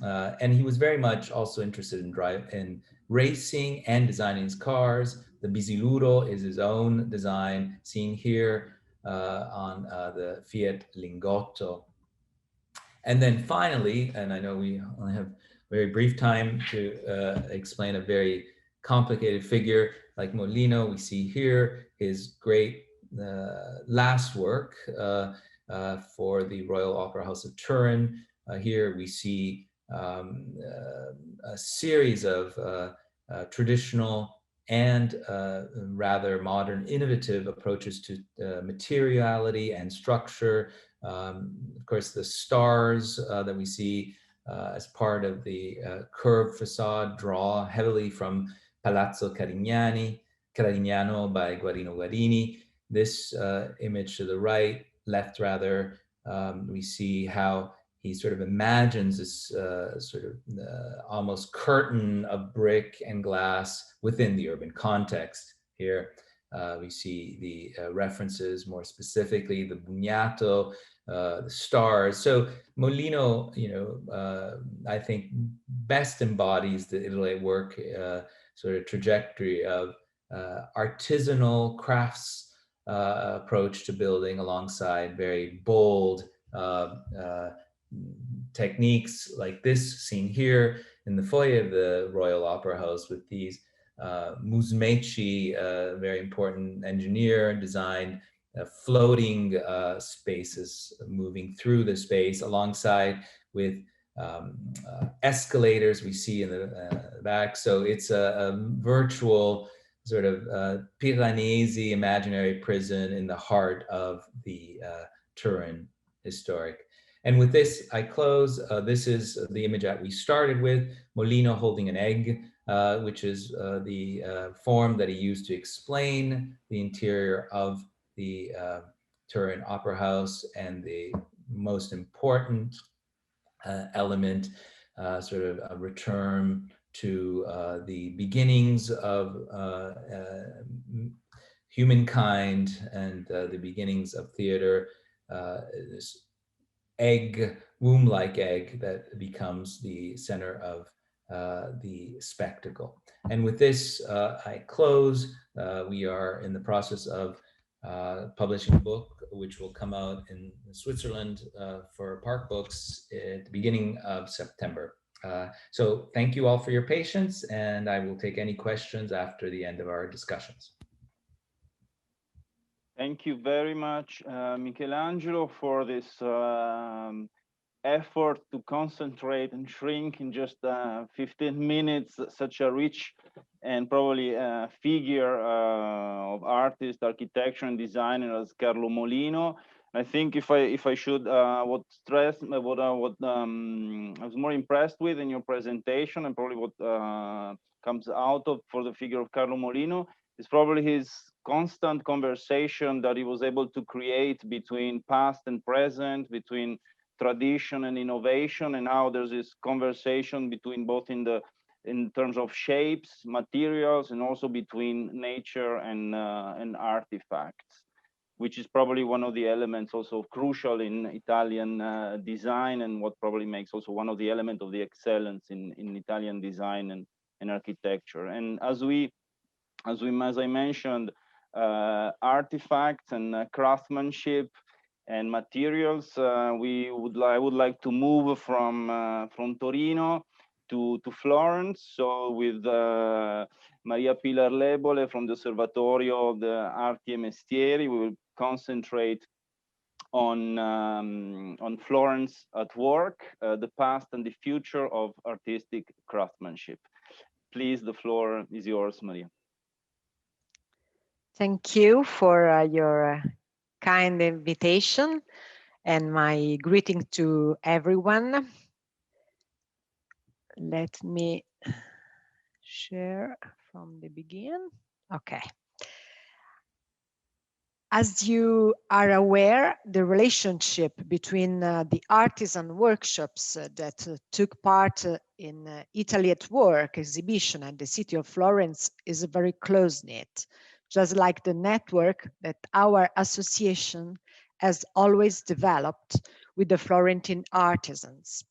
And he was very much also interested in racing and designing his cars. The Bisiluro is his own design, seen here on the Fiat Lingotto. And then finally, and I know we only have very brief time to explain a very complicated figure like Molino, we see here his great last work for the Royal Opera House of Turin. Here we see a series of traditional and rather modern, innovative approaches to materiality and structure. Of course, the stars that we see as part of the curved facade draw heavily from Palazzo Carignano by Guarino Guarini. This image to the right, left rather, we see how he sort of imagines this almost curtain of brick and glass within the urban context. Here we see the references, more specifically the Bugnato, the stars. So Molino, I think best embodies the Italy work sort of trajectory of artisanal crafts approach to building alongside very bold techniques like this seen here in the foyer of the Royal Opera House with these Musumeci, very important engineer, designed floating spaces moving through the space alongside with escalators we see in the back. So it's a virtual sort of Piranesi imaginary prison in the heart of the Turin historic. And with this, I close. This is the image that we started with, Molino holding an egg, which is the form that he used to explain the interior of the Turin Opera House, and the most important element, sort of a return to the beginnings of humankind and the beginnings of theater, this egg, womb-like egg that becomes the center of the spectacle. And with this, I close. We are in the process of publishing a book which will come out in Switzerland for Park Books at the beginning of September. So thank you all for your patience, and I will take any questions after the end of our discussions. Thank you very much, Michelangelo, for this effort to concentrate and shrink in just 15 minutes such a rich and probably figure of artist, architecture, and designer as Carlo Molino. I think if I should what I was more impressed with in your presentation, and probably what comes out of for the figure of Carlo Molino, is probably his constant conversation that he was able to create between past and present, between tradition and innovation. And now there's this conversation between both in terms of shapes, materials, and also between nature and artifacts. which is probably one of the elements also crucial in Italian design, and what probably makes also one of the elements of the excellence in Italian design and architecture. And as I mentioned, artifacts and craftsmanship and materials, I would like to move from Torino to Florence. So with Maria Pilar Lebole from the Osservatorio of the Arti e Mestieri, we will concentrate on Florence at work, the past and the future of artistic craftsmanship. Please, the floor is yours, Maria. Thank you for your kind invitation and my greeting to everyone. Let me share from the beginning. Okay. As you are aware, the relationship between the artisan workshops that took part in Italy at Work exhibition at the city of Florence is very close-knit, just like the network that our association has always developed with the Florentine artisans.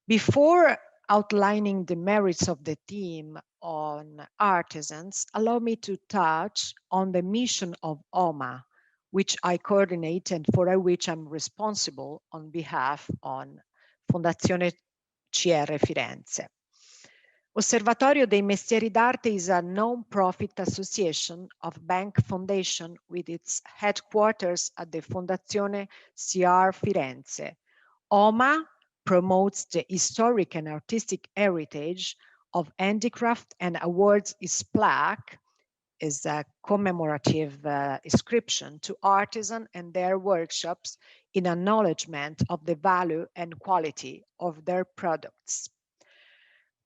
Before outlining the merits of the team on artisans, allow me to touch on the mission of OMA, which I coordinate and for which I'm responsible on behalf on Fondazione CR Firenze. Osservatorio dei Mestieri d'Arte is a non-profit association of bank foundation with its headquarters at the Fondazione CR Firenze. OMA promotes the historic and artistic heritage of handicraft and awards its plaque as a commemorative inscription to artisans and their workshops in acknowledgement of the value and quality of their products.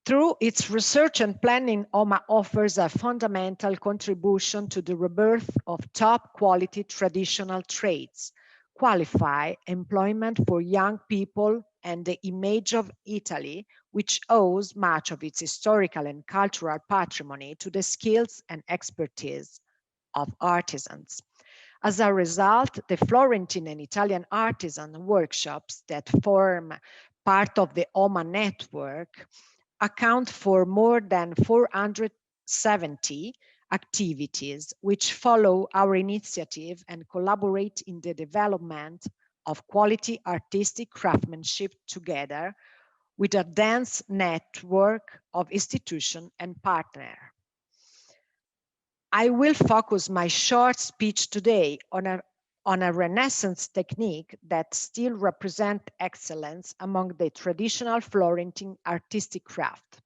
Through its research and planning, OMA offers a fundamental contribution to the rebirth of top quality traditional trades, qualify employment for young people, and the image of Italy, which owes much of its historical and cultural patrimony to the skills and expertise of artisans. As a result, the Florentine and Italian artisan workshops that form part of the OMA network account for more than 470 activities which follow our initiative and collaborate in the development of quality artistic craftsmanship together with a dense network of institutions and partners. I will focus my short speech today on a Renaissance technique that still represents excellence among the traditional Florentine artistic craft.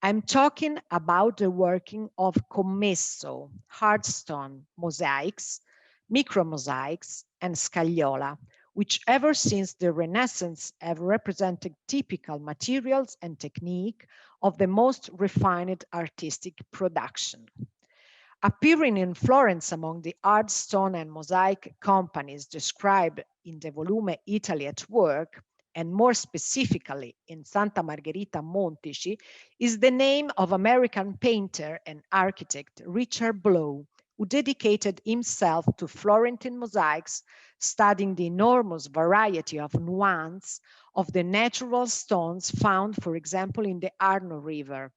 I'm talking about the working of commesso, hardstone mosaics, micromosaics, and scagliola, which ever since the Renaissance have represented typical materials and technique of the most refined artistic production. Appearing in Florence among the art, stone, and mosaic companies described in the volume Italy at Work, and more specifically in Santa Margherita Montici, is the name of American painter and architect Richard Blow, who dedicated himself to Florentine mosaics, studying the enormous variety of nuance of the natural stones found, for example, in the Arno River.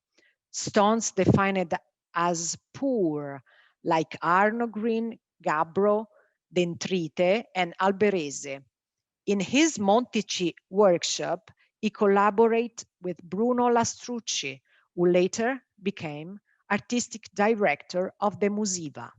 Stones defined as poor, like Arno green, gabbro, dentrite, and alberese. In his Montici workshop, he collaborated with Bruno Lastrucci, who later became artistic director of the Musiva.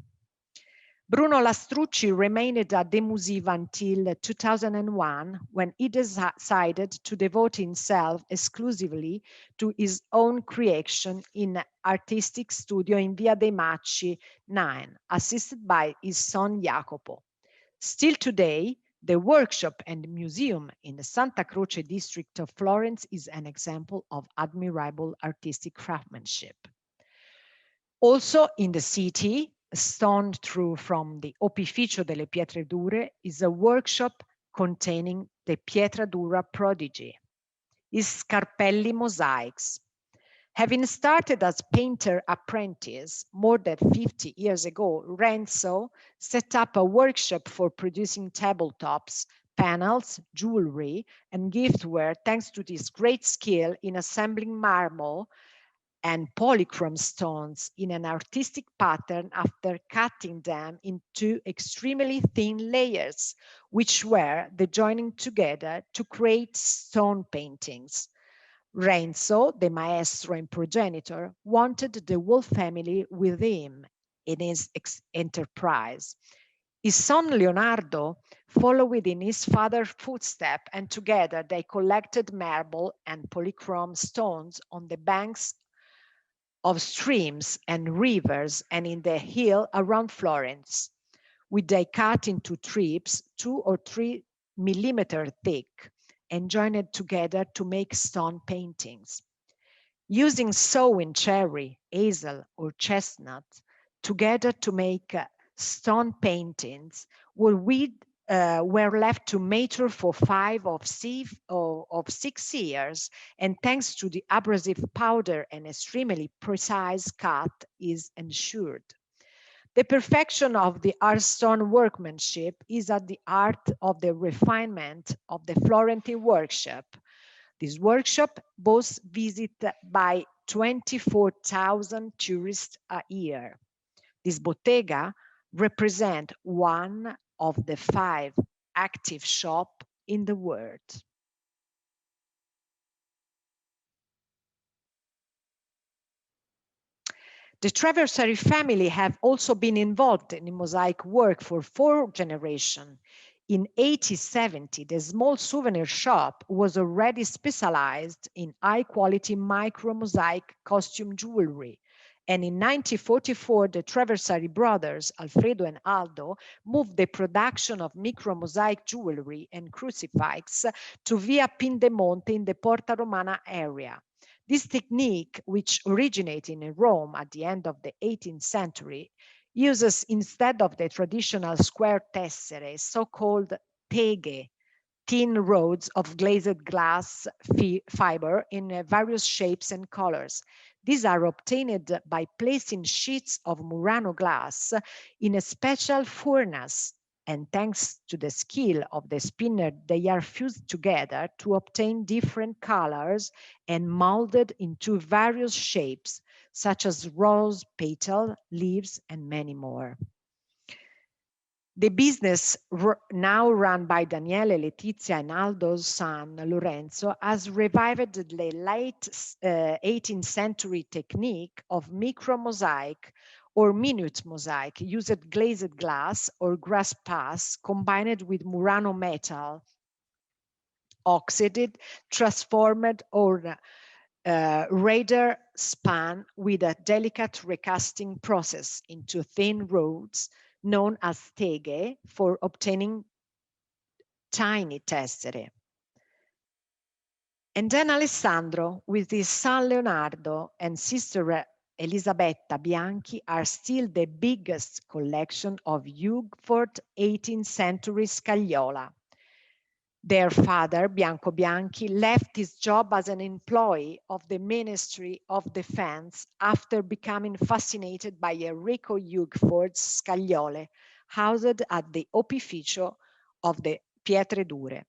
Bruno Lastrucci remained at the Musiva until 2001, when he decided to devote himself exclusively to his own creation in artistic studio in Via dei Macci 9, assisted by his son Jacopo. Still today, the workshop and museum in the Santa Croce district of Florence is an example of admirable artistic craftsmanship. Also in the city, a stone throw from the Opificio delle Pietre Dure is a workshop containing the Pietra Dura prodigy, is Scarpelli mosaics. Having started as painter apprentice more than 50 years ago, Renzo set up a workshop for producing tabletops, panels, jewelry, and giftware thanks to his great skill in assembling marble and polychrome stones in an artistic pattern after cutting them into extremely thin layers, which were the joining together to create stone paintings. Renzo, the maestro and progenitor, wanted the whole family with him in his enterprise. His son Leonardo followed in his father's footsteps, and together they collected marble and polychrome stones on the banks of streams and rivers and in the hill around Florence, which they cut into strips 2 or 3 millimeters thick and joined together to make stone paintings. Using sawn cherry, hazel, or chestnut together to make stone paintings, were left to mature for 5 or 6 years, and thanks to the abrasive powder and extremely precise cut is ensured. The perfection of the art stone workmanship is at the heart of the refinement of the Florentine workshop. This workshop boasts visited by 24,000 tourists a year. This bottega represents one of the 5 active shops in the world. The Traversari family have also been involved in mosaic work for 4 generations. In 1870, the small souvenir shop was already specialized in high-quality micro-mosaic costume jewelry. And in 1944, the Traversari brothers, Alfredo and Aldo, moved the production of micro-mosaic jewelry and crucifix to Via Pindemonte in the Porta Romana area. This technique, which originated in Rome at the end of the 18th century, uses, instead of the traditional square tessere, so-called teghe, thin rods of glazed glass fiber in various shapes and colors. These are obtained by placing sheets of Murano glass in a special furnace, and thanks to the skill of the spinner, they are fused together to obtain different colors and molded into various shapes, such as rose, petal, leaves, and many more. The business, now run by Daniele, Letizia, and Aldo's son, Lorenzo, has revived the late 18th century technique of micro-mosaic or minute mosaic, used glazed glass or grass pass combined with Murano metal, oxided, transformed, or radar span with a delicate recasting process into thin rods known as teghe for obtaining tiny tessere. And then Alessandro, with his son Leonardo and sister Elisabetta Bianchi, are still the biggest collection of Hugford 18th century scagliola. Their father, Bianco Bianchi, left his job as an employee of the Ministry of Defense after becoming fascinated by Enrico Hugford's scagliole, housed at the opificio of the Pietre Dure.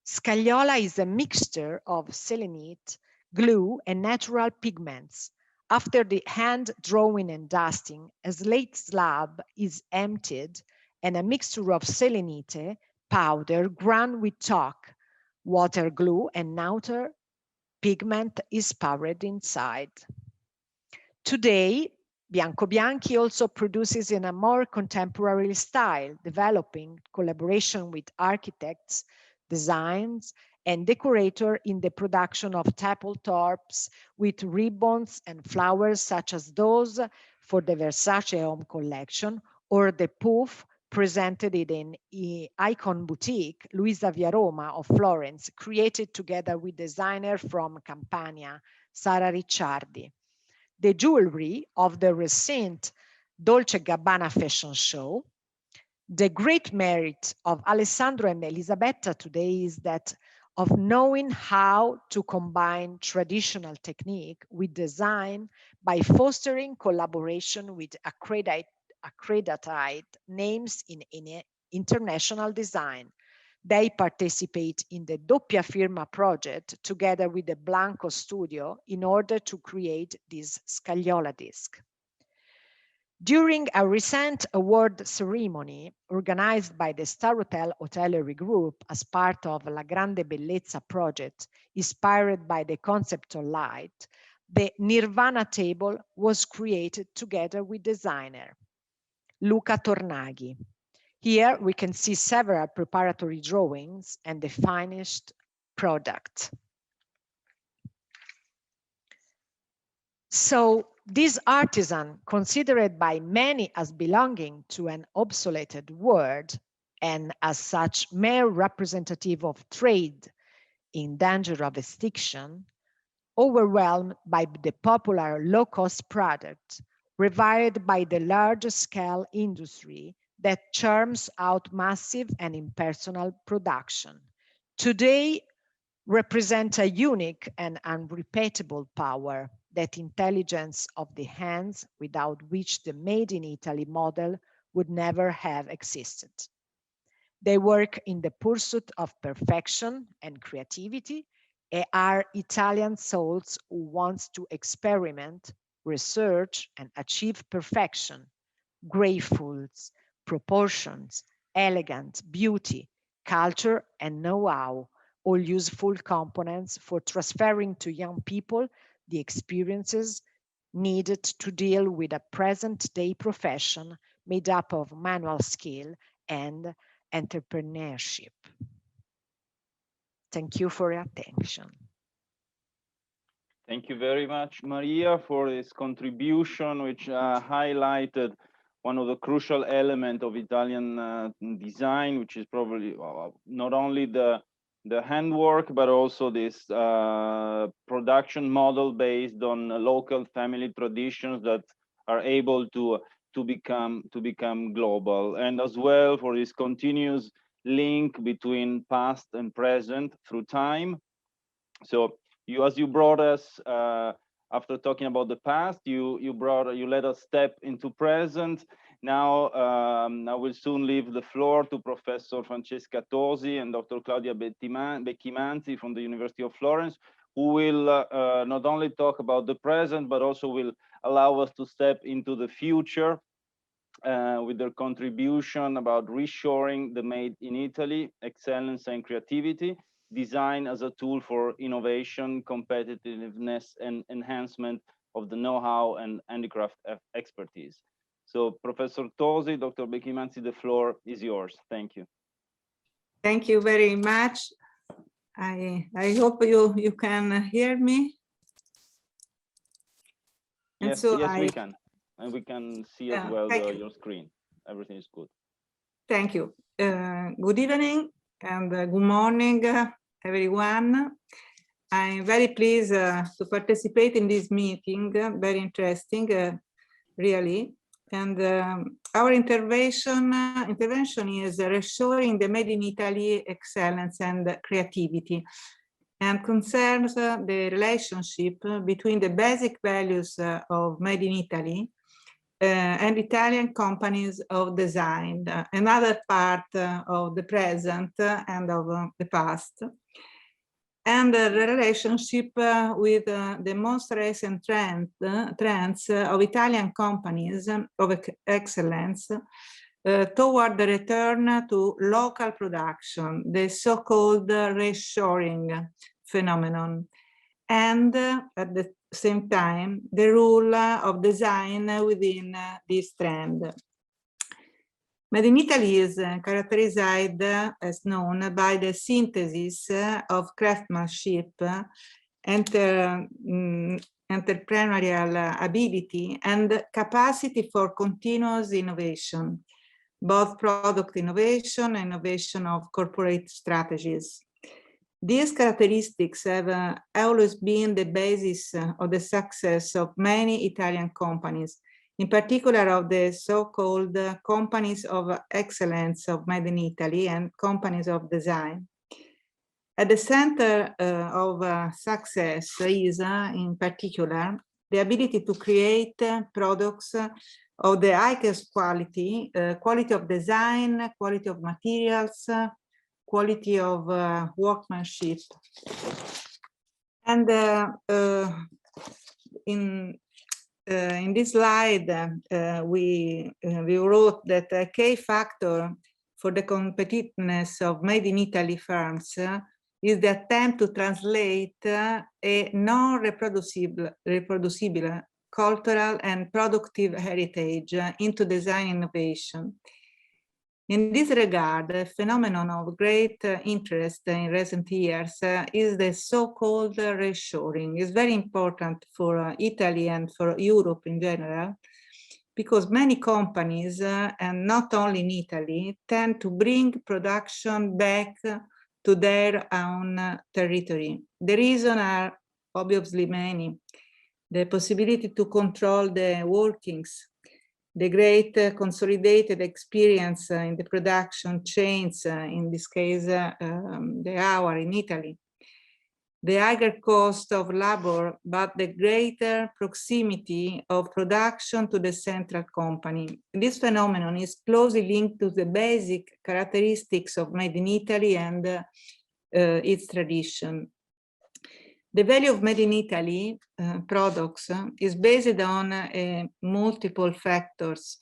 Scagliola is a mixture of selenite, glue, and natural pigments. After the hand drawing and dusting, a slate slab is emptied and a mixture of selenite powder ground with chalk, water glue, and outer pigment is poured inside. Today, Bianco Bianchi also produces in a more contemporary style, developing collaboration with architects, designs, and decorator in the production of tabletops with ribbons and flowers such as those for the Versace home collection or the poof presented in Icon Boutique, Luisa Via Roma of Florence, created together with designer from Campania, Sara Ricciardi. The jewelry of the recent Dolce & Gabbana fashion show. The great merit of Alessandro and Elisabetta today is that of knowing how to combine traditional technique with design by fostering collaboration with accredited names in international design. They participate in the Doppia Firma project together with the Blanco Studio in order to create this Scagliola disc. During a recent award ceremony organized by the Star Hotel Hotellerie Group as part of La Grande Bellezza project, inspired by the concept of light, the Nirvana table was created together with designer Luca Tornaghi. Here we can see several preparatory drawings and the finished product. So this artisan, considered by many as belonging to an obsoleted world and as such mere representative of trade in danger of extinction, overwhelmed by the popular low-cost product, revered by the large-scale industry that churns out massive and impersonal production, today represent a unique and unrepeatable power, that intelligence of the hands without which the Made in Italy model would never have existed. They work in the pursuit of perfection and creativity and are Italian souls who want to experiment, research, and achieve perfection, graceful proportions, elegant beauty, culture, and know-how, all useful components for transferring to young people the experiences needed to deal with a present-day profession made up of manual skill and entrepreneurship. Thank you for your attention. Thank you very much, Maria, for this contribution, which highlighted one of the crucial elements of Italian design, which is probably not only the handwork, but also this production model based on local family traditions that are able to become global, and as well for this continuous link between past and present through time. So as you brought us after talking about the past, you let us step into present. Now, I will soon leave the floor to Professor Francesca Tosi and Dr. Claudia Becchimanzi from the University of Florence, who will not only talk about the present, but also will allow us to step into the future with their contribution about reshoring the Made in Italy, excellence and creativity, design as a tool for innovation, competitiveness, and enhancement of the know-how and handicraft expertise. So Professor Tosi, Dr. Becchimanzi, the floor is yours. Thank you. Thank you very much. I hope you can hear me. And yes, so yes, we can. And we can see as well your screen. Everything is good. Thank you. Good evening and good morning, everyone. I'm very pleased to participate in this meeting. Very interesting, really. And our intervention is restoring the Made in Italy excellence and creativity, and concerns the relationship between the basic values of Made in Italy and Italian companies of design, another part of the present and of the past, and the relationship with the most recent trends of Italian companies of excellence toward the return to local production, the so-called reshoring phenomenon, and at the same time, the role of design within this trend. Made in Italy is characterized, as known, by the synthesis of craftsmanship, entrepreneurial ability, and capacity for continuous innovation, both product innovation and innovation of corporate strategies. These characteristics have always been the basis of the success of many Italian companies, in particular of the so-called companies of excellence of Made in Italy and companies of design. At the center of success is, in particular, the ability to create products of the highest quality, quality of design, quality of materials, quality of workmanship. And in this slide, we wrote that a key factor for the competitiveness of Made in Italy firms is the attempt to translate a non-reproducible cultural and productive heritage into design innovation. In this regard, a phenomenon of great interest in recent years is the so-called reshoring. It's very important for Italy and for Europe in general, because many companies, and not only in Italy, tend to bring production back to their own territory. The reasons are obviously many. The possibility to control the workings, the great consolidated experience in the production chains, in this case, the hour in Italy, the higher cost of labor, but the greater proximity of production to the central company. This phenomenon is closely linked to the basic characteristics of Made in Italy and its tradition. The value of Made in Italy products is based on multiple factors,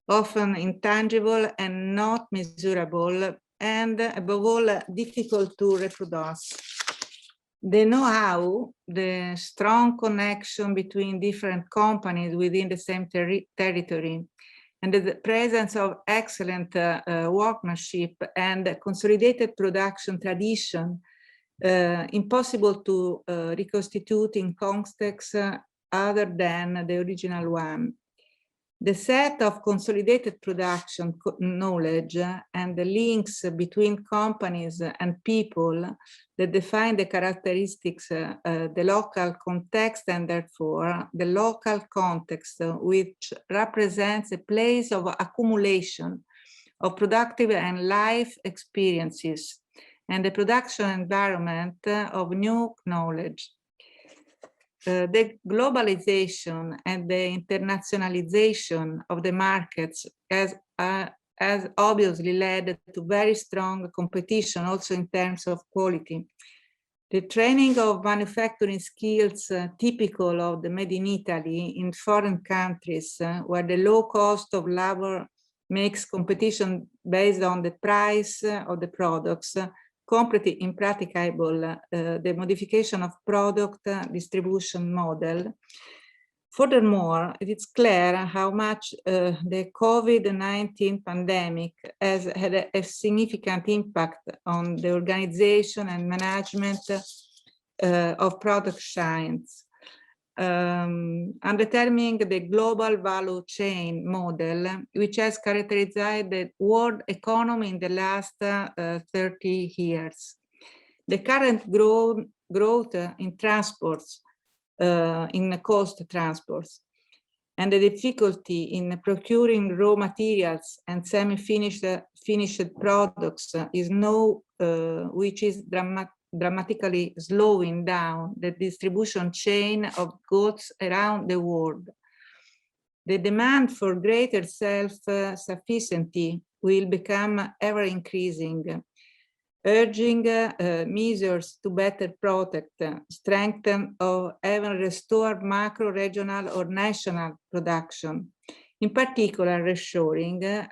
often intangible and not measurable, and above all, difficult to reproduce. The know-how, the strong connection between different companies within the same territory, and the presence of excellent workmanship and consolidated production tradition, impossible to reconstitute in context other than the original one. The set of consolidated production knowledge and the links between companies and people that define the characteristics, the local context, and therefore the local context, which represents a place of accumulation of productive and life experiences, and the production environment of new knowledge. The globalization and the internationalization of the markets has obviously led to very strong competition, also in terms of quality. The training of manufacturing skills typical of the Made in Italy in foreign countries, where the low cost of labor makes competition based on the price of the products, completely impracticable, the modification of product distribution model. Furthermore, it is clear how much the COVID-19 pandemic has had a significant impact on the organization and management of product chains, determining the global value chain model, which has characterized the world economy in the last 30 years. The current growth in transports, in cost transports, and the difficulty in procuring raw materials and semi-finished products is now, which is dramatically slowing down the distribution chain of goods around the world. The demand for greater self-sufficiency will become ever increasing, urging measures to better protect, strengthen, or even restore macro, regional, or national production. In particular, reshoring, the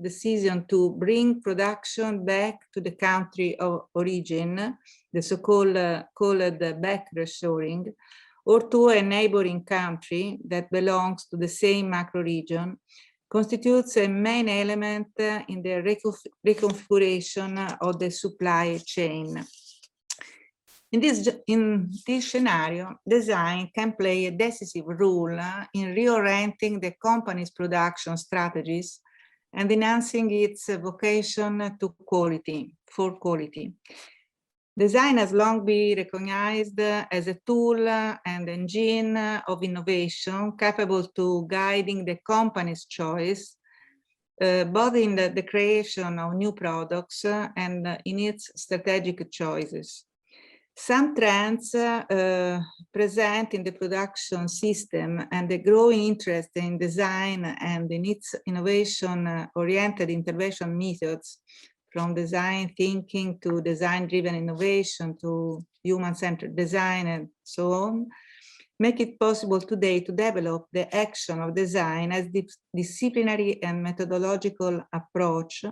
decision to bring production back to the country of origin, the so-called back reshoring, or to a neighboring country that belongs to the same macro region, constitutes a main element in the reconfiguration of the supply chain. In this scenario, design can play a decisive role in reorienting the company's production strategies and enhancing its vocation to quality, for quality. Design has long been recognized as a tool and engine of innovation capable to guiding the company's choice both in the creation of new products and in its strategic choices. Some trends present in the production system and the growing interest in design and in its innovation-oriented intervention methods, from design thinking to design-driven innovation to human-centered design and so on, make it possible today to develop the action of design as disciplinary and methodological approach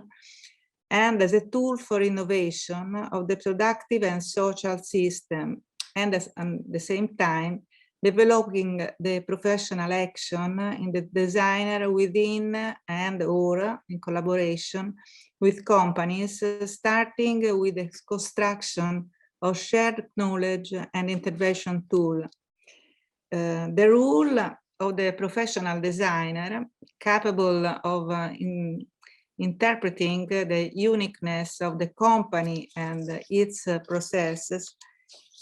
and as a tool for innovation of the productive and social system, and at the same time developing the professional action in the designer within and or in collaboration with companies, starting with the construction of shared knowledge and intervention tool. The role of the professional designer, capable of interpreting the uniqueness of the company and its processes,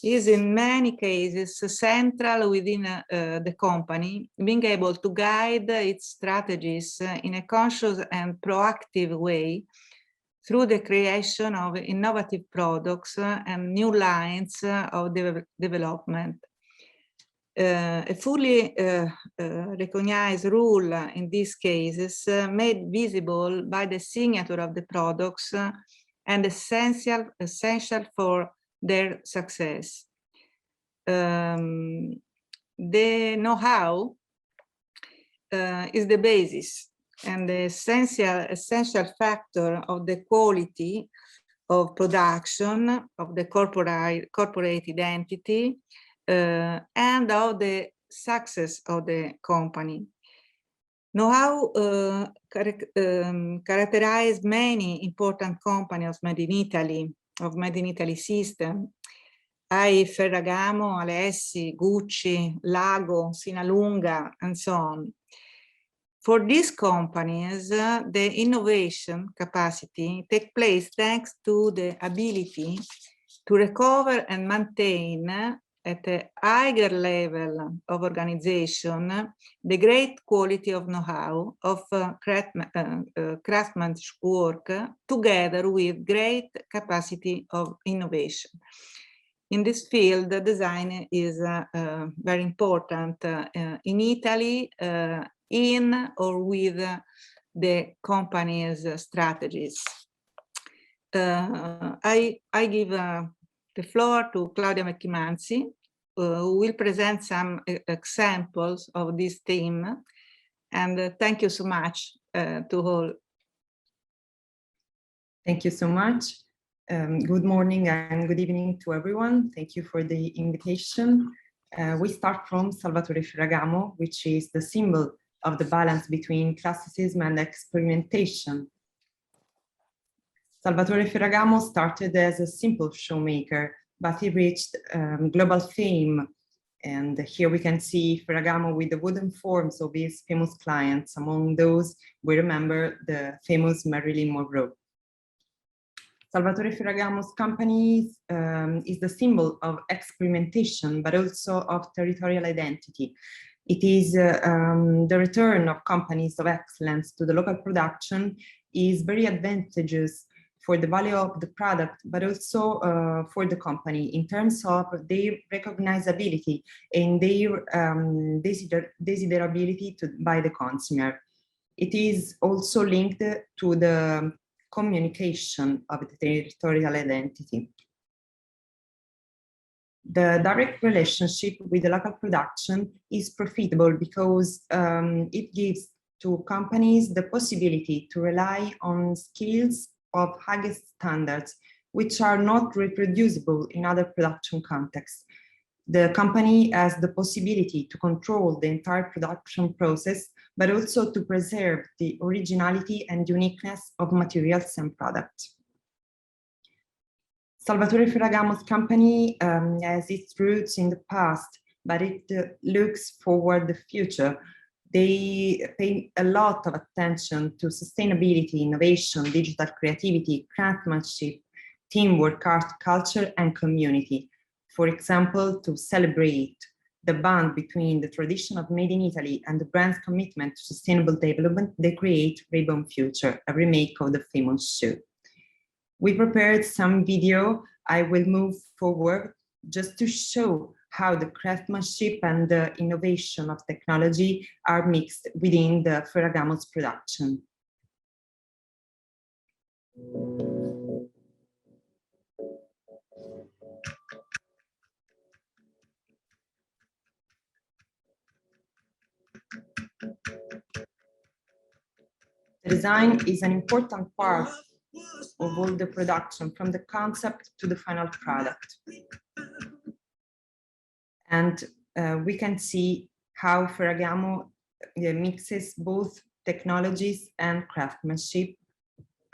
is in many cases central within the company, being able to guide its strategies in a conscious and proactive way through the creation of innovative products and new lines of development. A fully recognized rule in these cases made visible by the signature of the products and essential for their success. The know-how is the basis and the essential factor of the quality of production, of the corporate identity, and of the success of the company. Know-how characterized many important companies made in Italy system. Ferragamo, Alessi, Gucci, Lago, Sinalunga, and so on. For these companies, the innovation capacity takes place thanks to the ability to recover and maintain at a higher level of organization the great quality of know-how of craftsmanship work, together with great capacity of innovation. In this field, the design is very important in Italy, in or with the company's strategies. I give the floor to Claudia Mecchimanzi, who will present some examples of this theme. And thank you so much to all. Thank you so much. Good morning and good evening to everyone. Thank you for the invitation. We start from Salvatore Ferragamo, which is the symbol of the balance between classicism and experimentation. Salvatore Ferragamo started as a simple showmaker, but he reached global fame. And here we can see Ferragamo with the wooden forms of his famous clients. Among those, we remember the famous Marilyn Monroe. Salvatore Ferragamo's company is the symbol of experimentation, but also of territorial identity. It is the return of companies of excellence to the local production is very advantageous for the value of the product, but also for the company in terms of their recognizability and their desirability by the consumer. It is also linked to the communication of the territorial identity. The direct relationship with the local production is profitable because it gives to companies the possibility to rely on skills of highest standards, which are not reproducible in other production contexts. The company has the possibility to control the entire production process, but also to preserve the originality and uniqueness of materials and products. Salvatore Ferragamo's company has its roots in the past, but it looks forward the future. They pay a lot of attention to sustainability, innovation, digital creativity, craftsmanship, teamwork, art, culture, and community. For example, to celebrate the bond between the tradition of Made in Italy and the brand's commitment to sustainable development, they create Reborn Future, a remake of the famous shoe. We prepared some video. I will move forward just to show how the craftsmanship and the innovation of technology are mixed within the Ferragamo's production. The design is an important part of all the production, from the concept to the final product. And we can see how Ferragamo mixes both technologies and craftsmanship.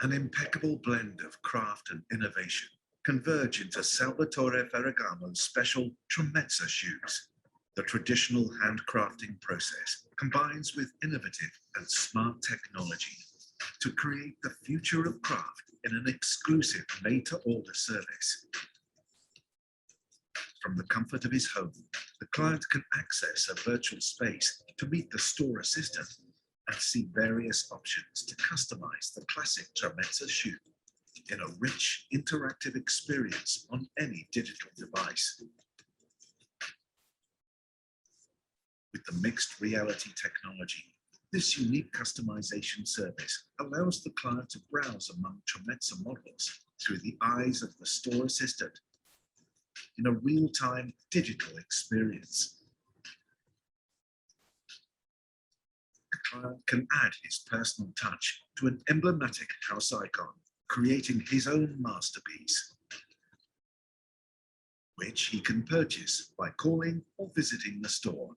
An impeccable blend of craft and innovation converge into Salvatore Ferragamo's special Tremezza shoes. The traditional handcrafting process combines with innovative and smart technology to create the future of craft in an exclusive made-to-order service. From the comfort of his home, the client can access a virtual space to meet the store assistant and see various options to customize the classic Tremezza shoe in a rich, interactive experience on any digital device. With the mixed reality technology, this unique customization service allows the client to browse among Tremezza models through the eyes of the store assistant in a real-time digital experience. The client can add his personal touch to an emblematic house icon, creating his own masterpiece, which he can purchase by calling or visiting the store.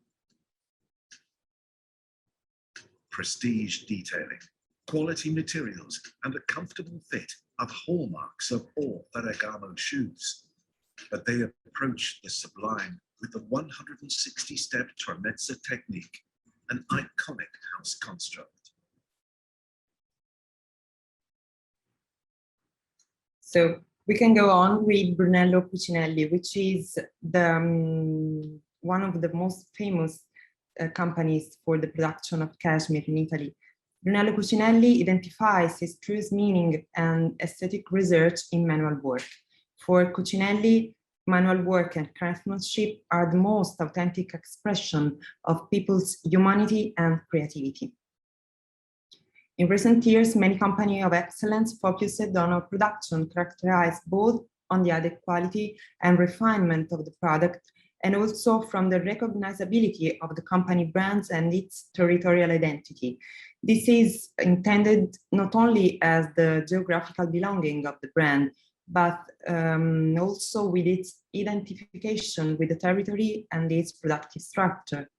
Prestige detailing, quality materials, and a comfortable fit are hallmarks of all Ferragamo shoes. But they approach the sublime with the 160-step Tremezza technique, an iconic house construct. So we can go on with Brunello Cucinelli, which is the one of the most famous companies for the production of cashmere in Italy. Brunello Cucinelli identifies his true meaning and aesthetic research in manual work. For Cucinelli, manual work and craftsmanship are the most authentic expression of people's humanity and creativity. In recent years, many companies of excellence focused on a production characterized both on the added quality and refinement of the product, and also from the recognizability of the company brands and its territorial identity. This is intended not only as the geographical belonging of the brand, but also with its identification with the territory and its productive structure.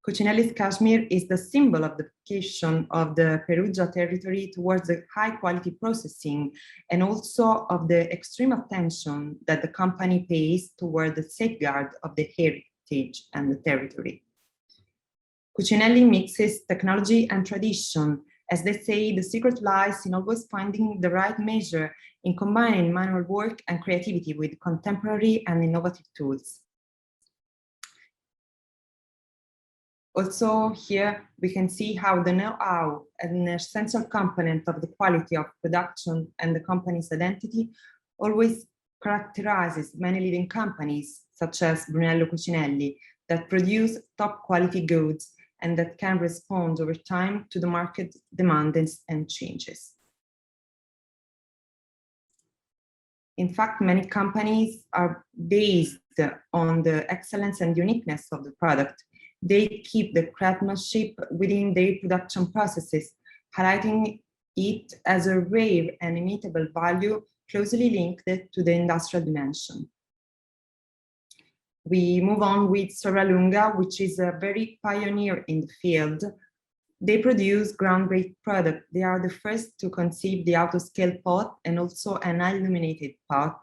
Cucinelli's cashmere is the symbol of the vocation of the Perugia territory towards the high quality processing, and also of the extreme attention that the company pays toward the safeguard of the heritage and the territory. Cucinelli mixes technology and tradition. As they say, the secret lies in always finding the right measure in combining manual work and creativity with contemporary and innovative tools. Also here we can see how the know-how, an essential component of the quality of production and the company's identity, always characterizes many leading companies such as Brunello Cucinelli that produce top quality goods and that can respond over time to the market demands and changes. In fact, many companies are based on the excellence and uniqueness of the product. They keep the craftsmanship within their production processes, highlighting it as a rare and immutable value closely linked to the industrial dimension. We move on with Soralunga, which is a very pioneer in the field. They produce groundbreaking products. They are the first to conceive the auto-scale pot and also an illuminated pot.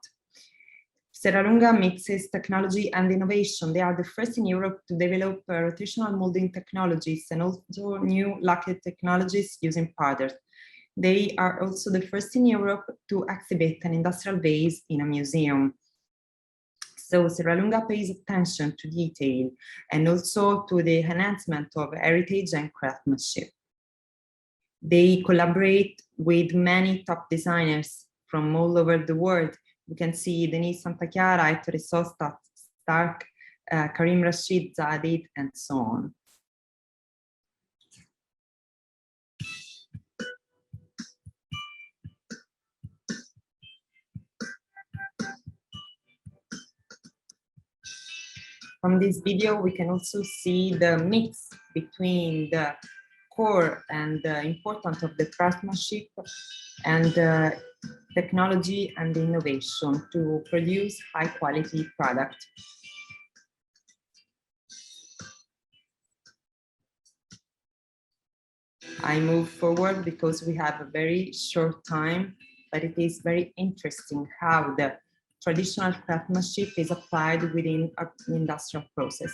Soralunga mixes technology and innovation. They are the first in Europe to develop rotational molding technologies and also new lacquer technologies using powders. They are also the first in Europe to exhibit an industrial vase in a museum. So Serralunga pays attention to detail and also to the enhancement of heritage and craftsmanship. They collaborate with many top designers from all over the world. We can see Denise Santachiara, Ettore Sosta, Stark, Karim Rashid, Zadid, and so on. From this video, we can also see the mix between the core and the importance of the craftsmanship and technology and innovation to produce high quality product. I move forward because we have a very short time, but it is very interesting how the traditional craftsmanship is applied within an industrial process.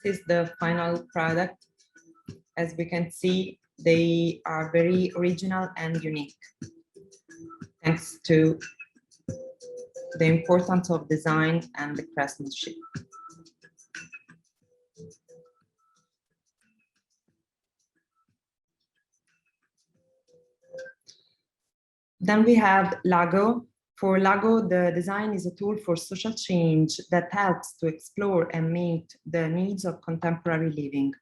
This is the final product. As we can see, they are very original and unique, thanks to the importance of design and the craftsmanship. Then we have Lago. For Lago, the design is a tool for social change that helps to explore and meet the needs of contemporary living.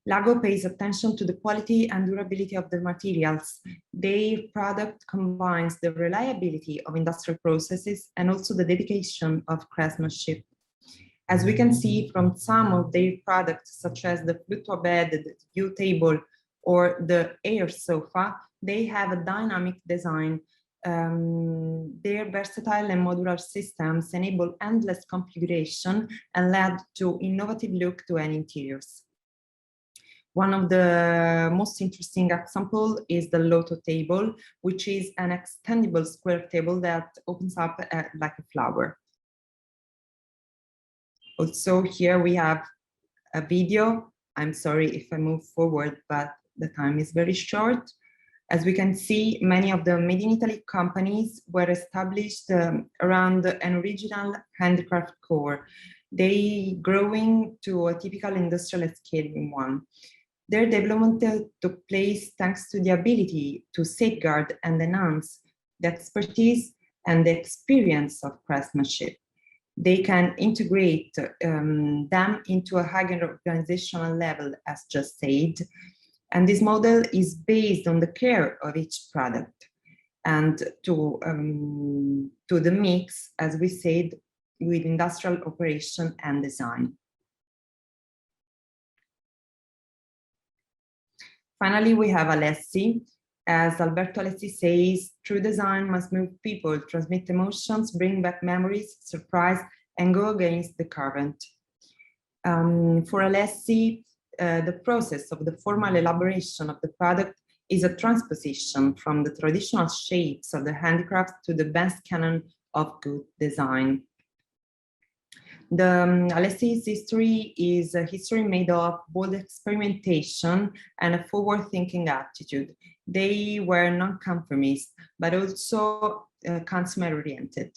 Lago pays attention to the quality and durability of the materials. Their product combines the reliability of industrial processes and also the dedication of craftsmanship. As we can see from some of their products, such as the Flutua bed, the view table, or the air sofa, they have a dynamic design. Their versatile and modular systems enable endless configuration and led to innovative look to any interiors. One of the most interesting examples is the Loto table, which is an extendable square table that opens up like a flower. Also, here we have a video. I'm sorry if I move forward, but the time is very short. As we can see, many of the Made in Italy companies were established around an original handicraft core. They growing to a typical industrial scaling one. Their development took place thanks to the ability to safeguard and enhance the expertise and the experience of craftsmanship. They can integrate them into a higher organizational level, as just said. And this model is based on the care of each product and to the mix, as we said, with industrial operation and design. Finally, we have Alessi. As Alberto Alessi says, true design must move people, transmit emotions, bring back memories, surprise, and go against the current. For Alessi, the process of the formal elaboration of the product is a transposition from the traditional shapes of the handicraft to the best canon of good design. The Alessi's history is a history made of bold experimentation and a forward-thinking attitude. They were non-conformist, but also consumer-oriented.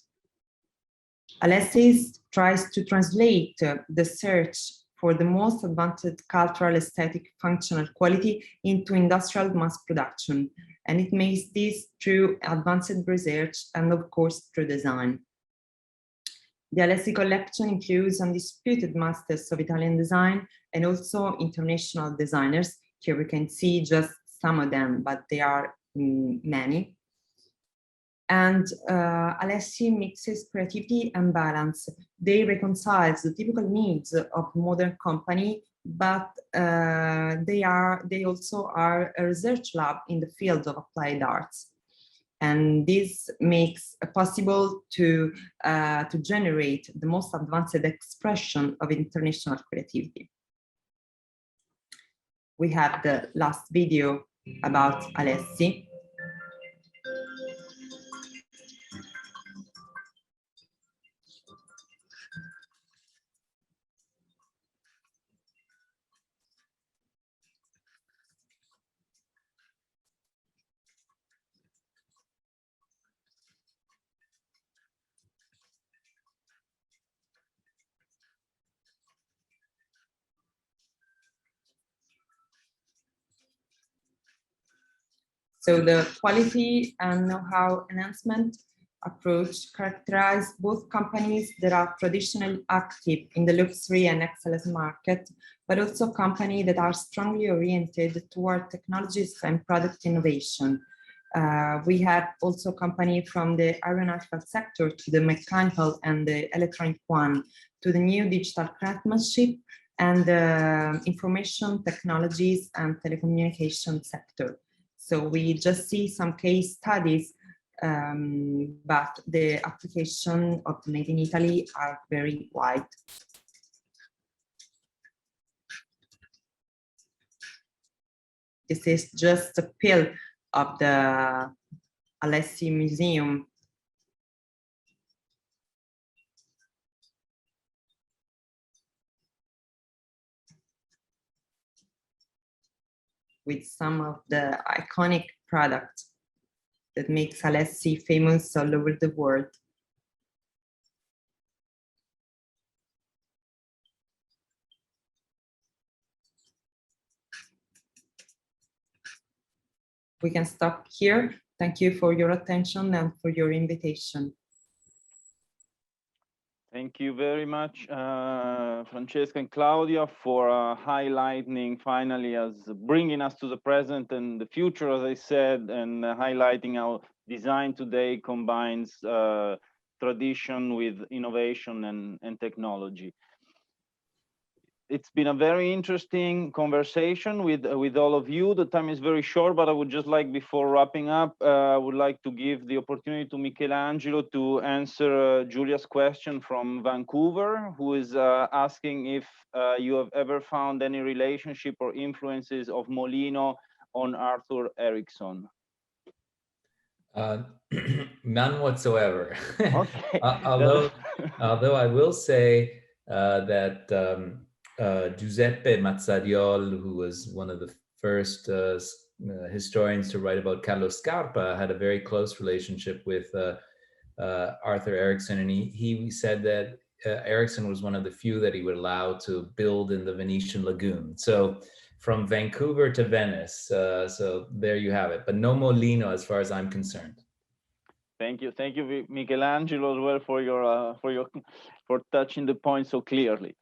Alessi tries to translate the search for the most advanced cultural, aesthetic, functional quality into industrial mass production. And it makes this through advanced research and, of course, through design. The Alessi collection includes undisputed masters of Italian design and also international designers. Here we can see just some of them, but there are many. And Alessi mixes creativity and balance. They reconcile the typical needs of modern company but they also are a research lab in the field of applied arts. And this makes it possible to generate the most advanced expression of international creativity. We have the last video about Alessi. So the quality and know-how enhancement approach characterize both companies that are traditionally active in the luxury and excellence market, but also companies that are strongly oriented toward technologies and product innovation. We have also companies from the aeronautical sector to the mechanical and the electronic one, to the new digital craftsmanship and the information technologies and telecommunication sector. So we just see some case studies, but the application of the Made in Italy are very wide. This is just a pill of the Alessi Museum. With some of the iconic products that makes Alessi famous all over the world. We can stop here. Thank you for your attention and for your invitation. Thank you very much, Francesca and Claudia, for highlighting finally as bringing us to the present and the future, as I said, and highlighting how design today combines tradition with innovation and technology. It's been a very interesting conversation with all of you. The time is very short, but I would just like, before wrapping up, I would like to give the opportunity to Michelangelo to answer Julia's question from Vancouver, who is asking if you have ever found any relationship or influences of Molino on Arthur Erickson. None whatsoever. Okay. although I will say that Giuseppe Mazzariol, who was one of the first historians to write about Carlo Scarpa, had a very close relationship with Arthur Erickson, and he said that Erickson was one of the few that he would allow to build in the Venetian lagoon. So from Vancouver to Venice, so there you have it, but no Molino as far as I'm concerned. Thank you, Michelangelo, as well for touching the point so clearly.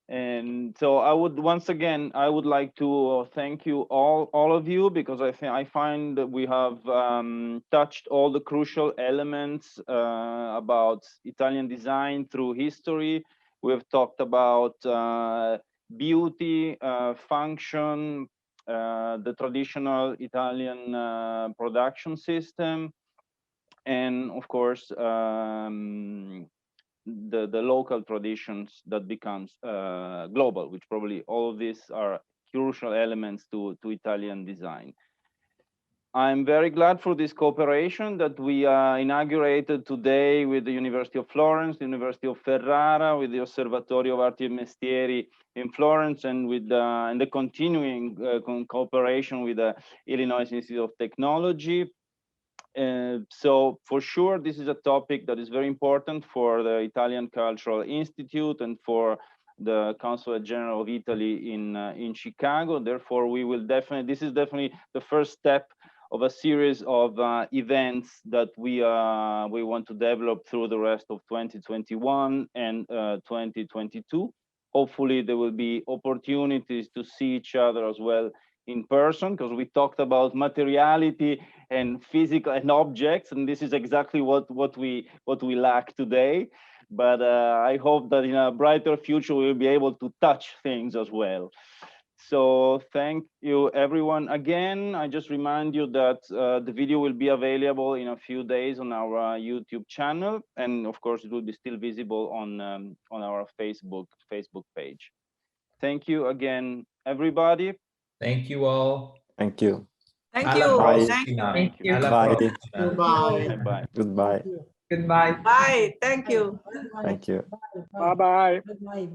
And so I would like to thank you all of you, because I find that we have touched all the crucial elements about Italian design through history. We have talked about beauty, function, the traditional Italian production system, and of course the local traditions that becomes global, which probably all of these are crucial elements to Italian design. I'm very glad for this cooperation that we inaugurated today with the University of Florence, the University of Ferrara, with the Osservatorio of Arti e Mestieri in Florence, and with and the continuing cooperation with the Illinois Institute of Technology. So for sure, this is a topic that is very important for the Italian Cultural Institute and for the Consulate General of Italy in Chicago. Therefore, this is definitely the first step of a series of events that we want to develop through the rest of 2021 and 2022. Hopefully, there will be opportunities to see each other as well in person, because we talked about materiality and physical and objects, and this is exactly what we lack today. but I hope that in a brighter future we'll be able to touch things as well. So thank you everyone again. I just remind you that the video will be available in a few days on our YouTube channel, and of course it will be still visible on our Facebook page. Thank you again, everybody. Thank you all. Thank you. Thank you. Bye. Thank you. Thank you. Bye. Goodbye. Bye. Goodbye. Goodbye. Bye. Thank you. Thank you. Bye-bye. Bye.